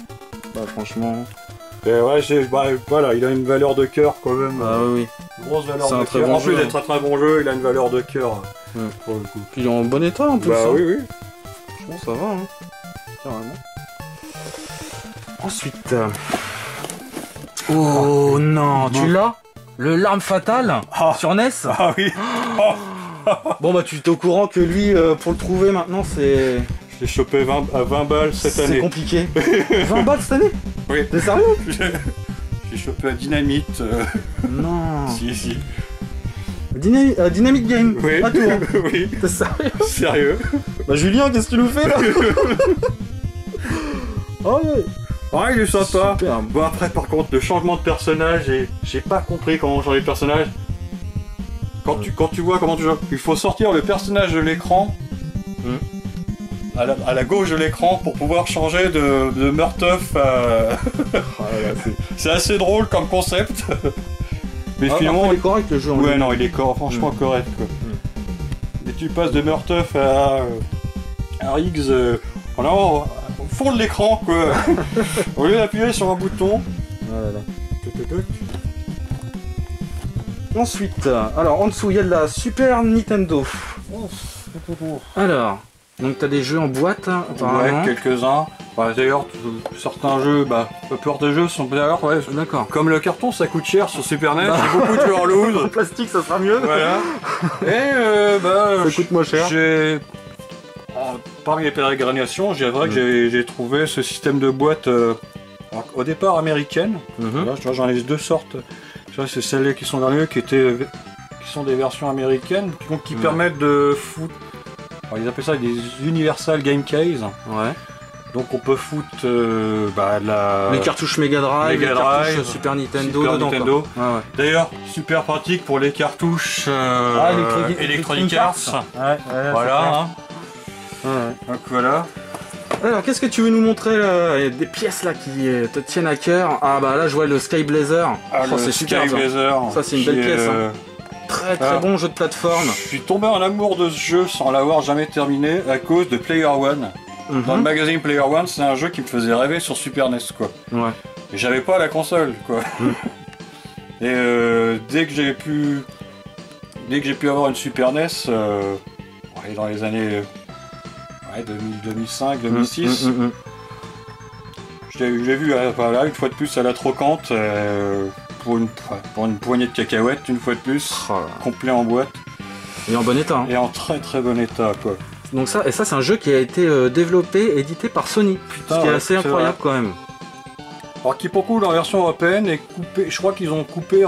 Bah franchement. Et ouais, voilà, il a une valeur de cœur quand même. Ah oui. Grosse valeur C'est de un très cœur. bon En plus jeu, d'être un très bon jeu, il a une valeur de cœur. Pour le coup. Puis il est en bon état en plus. Bah hein. oui. Franchement ça va hein. Carrément. Ensuite. Oh non, tu l'as? Le L'arme fatale sur NES. Ah oui. Bon bah tu es au courant que lui pour le trouver maintenant c'est. Je l'ai chopé à 20 balles cette année. C'est compliqué. 20 balles cette année? Oui. T'es sérieux? J'ai chopé à Dynamite. Non. Si. Dynamic Game. Oui. À toi. Oui. T'es sérieux? Sérieux. Bah Julien, qu'est-ce que tu nous fais là? Oh ouais. Ah, il est sympa. Super. Bon après par contre le changement de personnage, j'ai pas compris comment changer de personnage. Quand tu vois comment tu joues, il faut sortir le personnage de l'écran à la gauche de l'écran pour pouvoir changer de Murtoff à... C'est assez drôle comme concept. Mais finalement il est correct le jeu. Ouais non il est franchement correct quoi. Et tu passes de Murtoff à Riggs au fond de l'écran quoi. Au lieu d'appuyer sur un bouton. Ensuite, alors en dessous il y a de la Super Nintendo. Alors, donc t'as des jeux en boîte hein, apparemment. Ouais, quelques-uns. Bah, d'ailleurs, certains jeux, la plupart des jeux sont d'ailleurs, ouais, d'accord. Comme le carton, ça coûte cher sur Super NES, j'ai beaucoup de jeux en loose. En plastique, ça sera mieux. Voilà. Et ça coûte moins cher. Parmi les pérégrinations, j'ai vrai que j'ai trouvé ce système de boîte au départ américaine. Là, j'en ai deux sortes. C'est celles qui sont dans le milieu qui sont des versions américaines, qui permettent de foutre. Alors, ils appellent ça des Universal Game Case. Ouais. Donc on peut foutre les cartouches Mega Drive, les cartouches Super Nintendo dedans. Ouais. D'ailleurs, super pratique pour les cartouches Electronic Arts. Voilà. Donc voilà. Alors qu'est-ce que tu veux nous montrer là? Il y a des pièces là qui te tiennent à cœur. Ah bah là je vois le Sky Blazer. C'est super. Sky Blazer. Ça c'est une belle pièce. Très bon jeu de plateforme. Je suis tombé en amour de ce jeu sans l'avoir jamais terminé à cause de Player One. Dans le magazine Player One, c'est un jeu qui me faisait rêver sur Super NES quoi. Ouais. Et j'avais pas la console quoi. Et dès que j'ai pu avoir une Super NES, dans les années 2005, 2006, j'ai vu là, une fois de plus à la trocante pour une poignée de cacahuètes, une fois de plus, complet en boîte. Et en bon état. Hein. Et en très très bon état quoi. Donc ça c'est un jeu qui a été développé et édité par Sony. Putain, ce qui est assez incroyable quand même. Alors qui pour coup dans la version européenne est coupé, je crois qu'ils ont coupé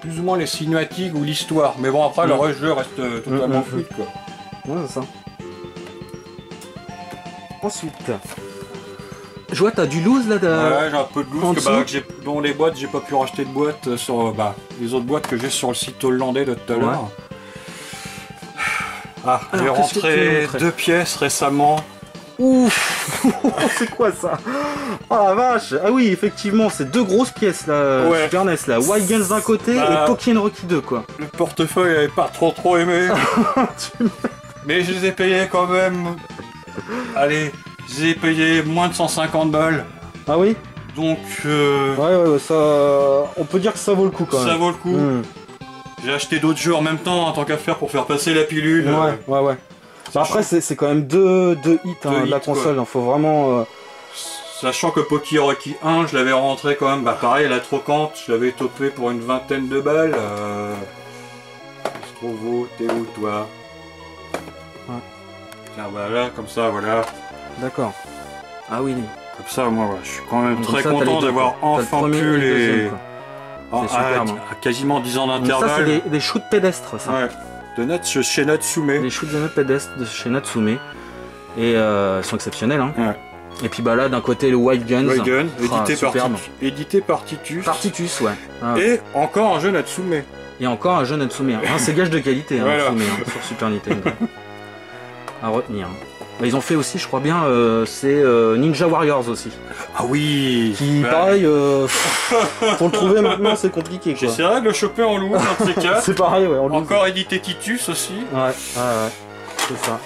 plus ou moins les cinématiques ou l'histoire. Mais bon après le jeu reste totalement fluide quoi. Ouais c'est ça. Ensuite. Je vois t'as du loose là Ouais j'ai un peu de loose dont les boîtes j'ai pas pu racheter de boîtes sur les autres boîtes que j'ai sur le site hollandais de tout à l'heure. Ah, j'ai rentré 2 pièces récemment. Ouf. C'est quoi ça? Oh la vache. Ah oui effectivement c'est 2 grosses pièces là, Super NES là. Wild Guns d'un côté et Pokémon Rocky 2 quoi. Le portefeuille avait pas trop aimé. Mais je les ai payés quand même. Allez, je les ai payés moins de 150 balles. Ah oui? Donc ouais ça... On peut dire que ça vaut le coup quand même. Ça vaut le coup. J'ai acheté d'autres jeux en même temps, tant qu'à faire pour faire passer la pilule. Ouais. Après c'est quand même deux hits de la console, il faut vraiment... Sachant que Pokémon Rocky 1, je l'avais rentré quand même, pareil à la trocante, je l'avais topé pour une 20aine de balles. Strovo, t'es où toi? Tiens voilà, comme ça, voilà. D'accord. Ah oui. Comme ça, moi je suis quand même très content d'avoir enfin pu les... C'est superbe. À quasiment 10 ans d'intervalle. Ça c'est des shoots pédestres ça. Ouais. Chez Natsume. Les shoots pédestres de chez Natsume. Et ils sont exceptionnels hein. Ouais. Et puis là d'un côté le Wild Guns. Édité par Titus. Par Titus ouais. Et encore un jeu Natsume. Et encore un jeu Natsume. C'est gage de qualité hein, Natsume sur Super Nintendo. à retenir. Bah, ils ont fait aussi, je crois bien, c'est Ninja Warriors aussi. Ah oui. Qui, pareil, pour le trouver maintenant, c'est compliqué. J'essaierai de le choper en loup, un de ces quatre. C'est pareil, ouais. Encore édité Titus aussi. Ouais, c'est ça.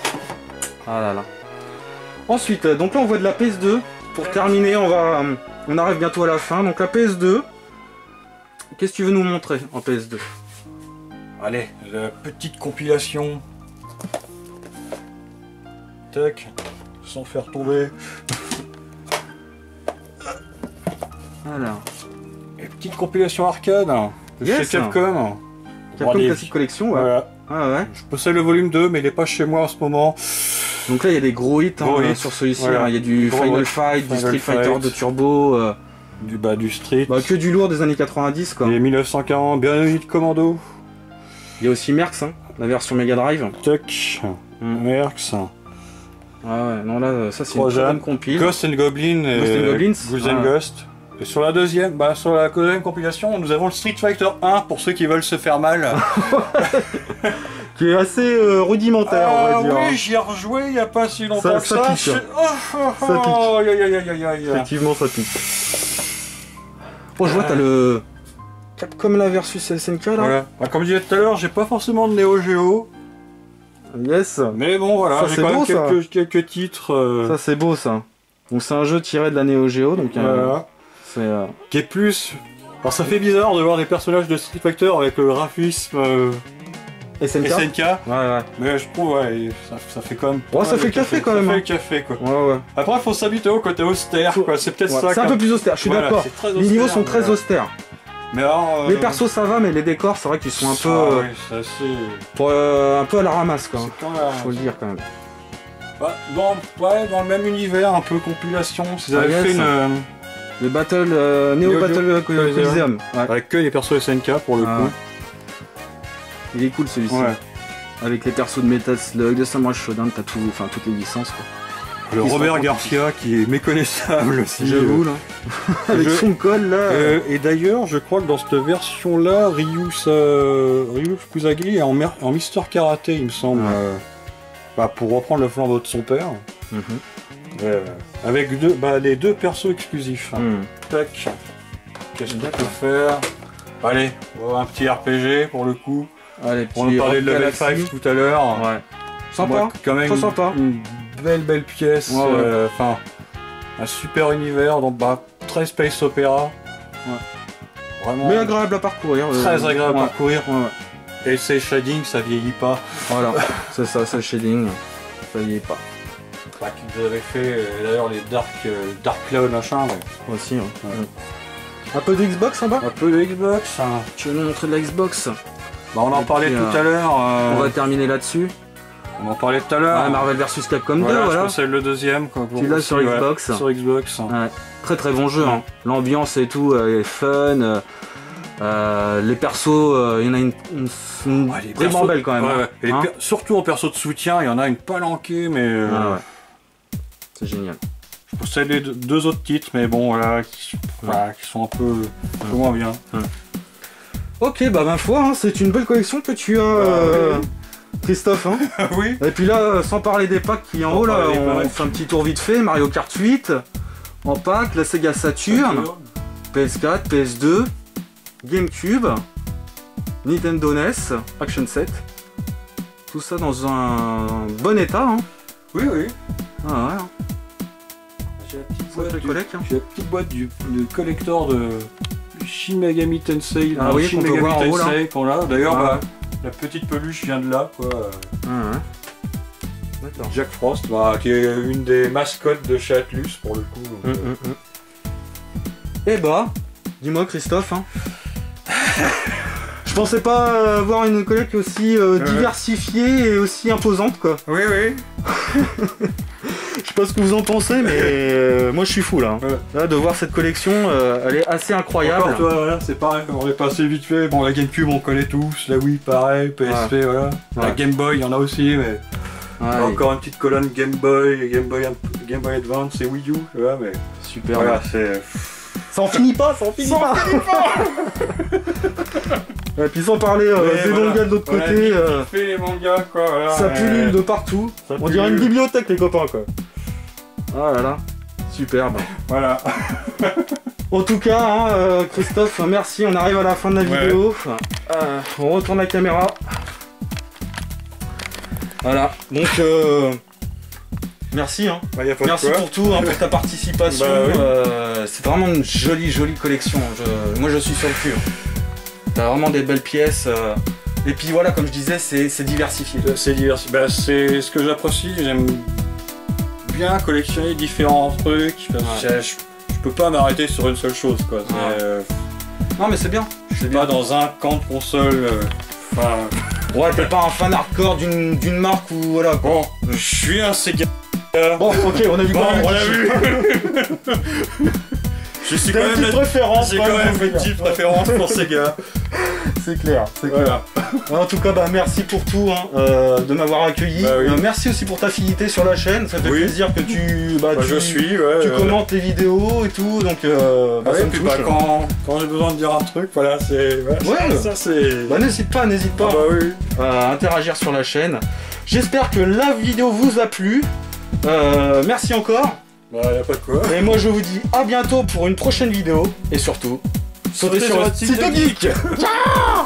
Ah là là. Ensuite, donc là on voit de la PS2. Pour terminer, on arrive bientôt à la fin. Donc la PS2. Qu'est-ce que tu veux nous montrer en PS2? Allez, la petite compilation. Tac, sans faire tomber. Alors. Et petite compilation arcade de chez Capcom. Capcom Classic Collection, ouais. Voilà. Ah ouais. Je possède le volume 2, mais il n'est pas chez moi en ce moment. Donc là, il y a des gros hits, sur celui-ci. Voilà. Il y a du Final Fight, du Street Fighter de Turbo. Du Street. Que du lourd des années 90, quoi. Et 1940, bien de Commando. Il y a aussi Merx, la version Mega Drive. Tac. Merx. Ah ouais, non là, ça c'est une très bonne compile. Ghost and Goblin et Ghouls and Ghost. Et sur la deuxième, sur la deuxième compilation, nous avons le Street Fighter 1 pour ceux qui veulent se faire mal. Qui est assez rudimentaire, on va dire. Oui, j'y ai rejoué il n'y a pas si longtemps que ça. Pique. Ça pique. Effectivement, ça pique. Oh, je vois, t'as le Capcom là versus SNK là. Voilà. Comme je disais tout à l'heure, j'ai pas forcément de Neo Geo. Yes. Mais bon, voilà, j'ai quand même quelques titres. Ça, c'est beau ça. Donc, c'est un jeu tiré de la Neo Geo. Donc, voilà. Qui est plus. Alors, ça fait bizarre de voir des personnages de Street Fighter avec le graphisme. SNK. Ouais. Mais je trouve, ça fait quand même. Ouais, ça fait café quand même. Ça fait café, quoi. Ouais. Après, il faut s'habituer au côté austère, quoi. C'est peut-être ça. C'est un peu plus austère, je suis d'accord. Les niveaux sont très austères. Mais alors, les persos ça va, mais les décors c'est vrai qu'ils sont un peu. Un peu à la ramasse quoi. Faut le dire quand même. Dans le même univers, un peu compilation. Ils avaient fait le Battle Neo Battle Coliseum. Avec que les persos SNK pour le coup. Il est cool celui-ci. Avec les persos de Metal Slug, de Samurai Shodown, t'as tout, toutes les licences quoi. Le Robert Garcia qui est méconnaissable aussi. J'avoue là. Avec son col là. Et d'ailleurs, je crois que dans cette version là, Ryu Kusagi est en Mister Karaté, il me semble. Pour reprendre le flambeau de son père. Avec les deux persos exclusifs. Tac. Qu'est-ce qu'on peut faire? Allez, un petit RPG pour le coup. Allez, on parlait de Level 5 tout à l'heure. Ouais. Sympa. Quand même sympa. Une belle pièce. Un super univers, donc très space opéra. Vraiment. Mais agréable à parcourir. Très agréable à parcourir. Et ces shadings, ça vieillit pas. Voilà, c'est ça, c'est le shading. Ça vieillit pas. Vous avez fait d'ailleurs les Dark Cloud machin. Mais... Aussi, Un peu de Xbox en bas. Un peu de Xbox. Tu veux nous montrer de la Xbox? On en parlait tout à l'heure. On va terminer là-dessus. On en parlait tout à l'heure. Marvel vs Capcom 2, voilà. Je possède le deuxième. Tu l'as sur Xbox. Sur Xbox. Très bon jeu. L'ambiance et tout est fun. Les persos, il y en a une vraiment belle quand même. Surtout en perso de soutien, il y en a une palanquée, mais. C'est génial. Je possède les deux autres titres, mais bon, qui sont un peu moins bien. Ok, ma foi, c'est une belle collection que tu as, Christophe. Oui. Et puis là, sans parler des packs qui en haut, là, on fait un petit tour vite fait. Mario Kart 8 en pack, la Sega Saturn, PS4, PS2, GameCube, Nintendo NES, Action 7. Tout ça dans un bon état. Oui. J'ai la petite boîte du collector de Shin Megami Tensei. Shin Megami Tensei qu'on a. D'ailleurs, la petite peluche vient de là, quoi. D'accord. Jack Frost, qui est une des mascottes de chez Atlus pour le coup. Et dis-moi Christophe. Je pensais pas voir une collecte aussi diversifiée et aussi imposante quoi. Oui. Je sais pas ce que vous en pensez, mais moi je suis fou là. Là de voir cette collection, elle est assez incroyable. Encore, toi, c'est pareil, on est passé vite fait. Bon, la GameCube on connaît tous, la Wii pareil, PSP, La Game Boy, il y en a aussi, mais encore une petite colonne Game Boy Advance et Wii U, mais super. C'est. Ça en finit pas. Et puis sans parler des mangas de l'autre côté, fait les mangas quoi. Voilà, ça pullule de partout. On dirait une bibliothèque les copains quoi. Ah là là, superbe. Voilà. En tout cas, hein, Christophe, merci, on arrive à la fin de la vidéo. On retourne la caméra. Voilà, donc merci, hein. Bah, y a pas merci pour tout, hein, pour ta participation. C'est vraiment une jolie collection. Moi je suis sur le cul. T'as vraiment des belles pièces. Et puis voilà, comme je disais, c'est diversifié. C'est diversifié. Bah, c'est ce que j'apprécie. J'aime bien collectionner différents trucs. Je peux pas m'arrêter sur une seule chose quoi. Non mais c'est bien. Je suis pas dans un camp de console. Ouais, t'es pas un fan hardcore d'une marque ou voilà quoi. Bon, je suis un Sega. Bon, ok, on a vu on l'a vu. Je suis quand même préférence. J'ai quand même une petite préférence pour Sega. C'est clair, c'est clair. En tout cas, bah merci pour tout, hein, de m'avoir accueilli. Bah, oui. Merci aussi pour ta fidélité sur la chaîne. Ça fait plaisir que tu tu commentes les vidéos et tout. Donc, ça me touche. Quand j'ai besoin de dire un truc, voilà, c'est. Ça c'est. Bah n'hésite pas. Ah, bah oui. À interagir sur la chaîne. J'espère que la vidéo vous a plu. Merci encore. Bah y'a pas de quoi. Et moi je vous dis à bientôt pour une prochaine vidéo. Et surtout, sautez sur le site de Geek. Ciao.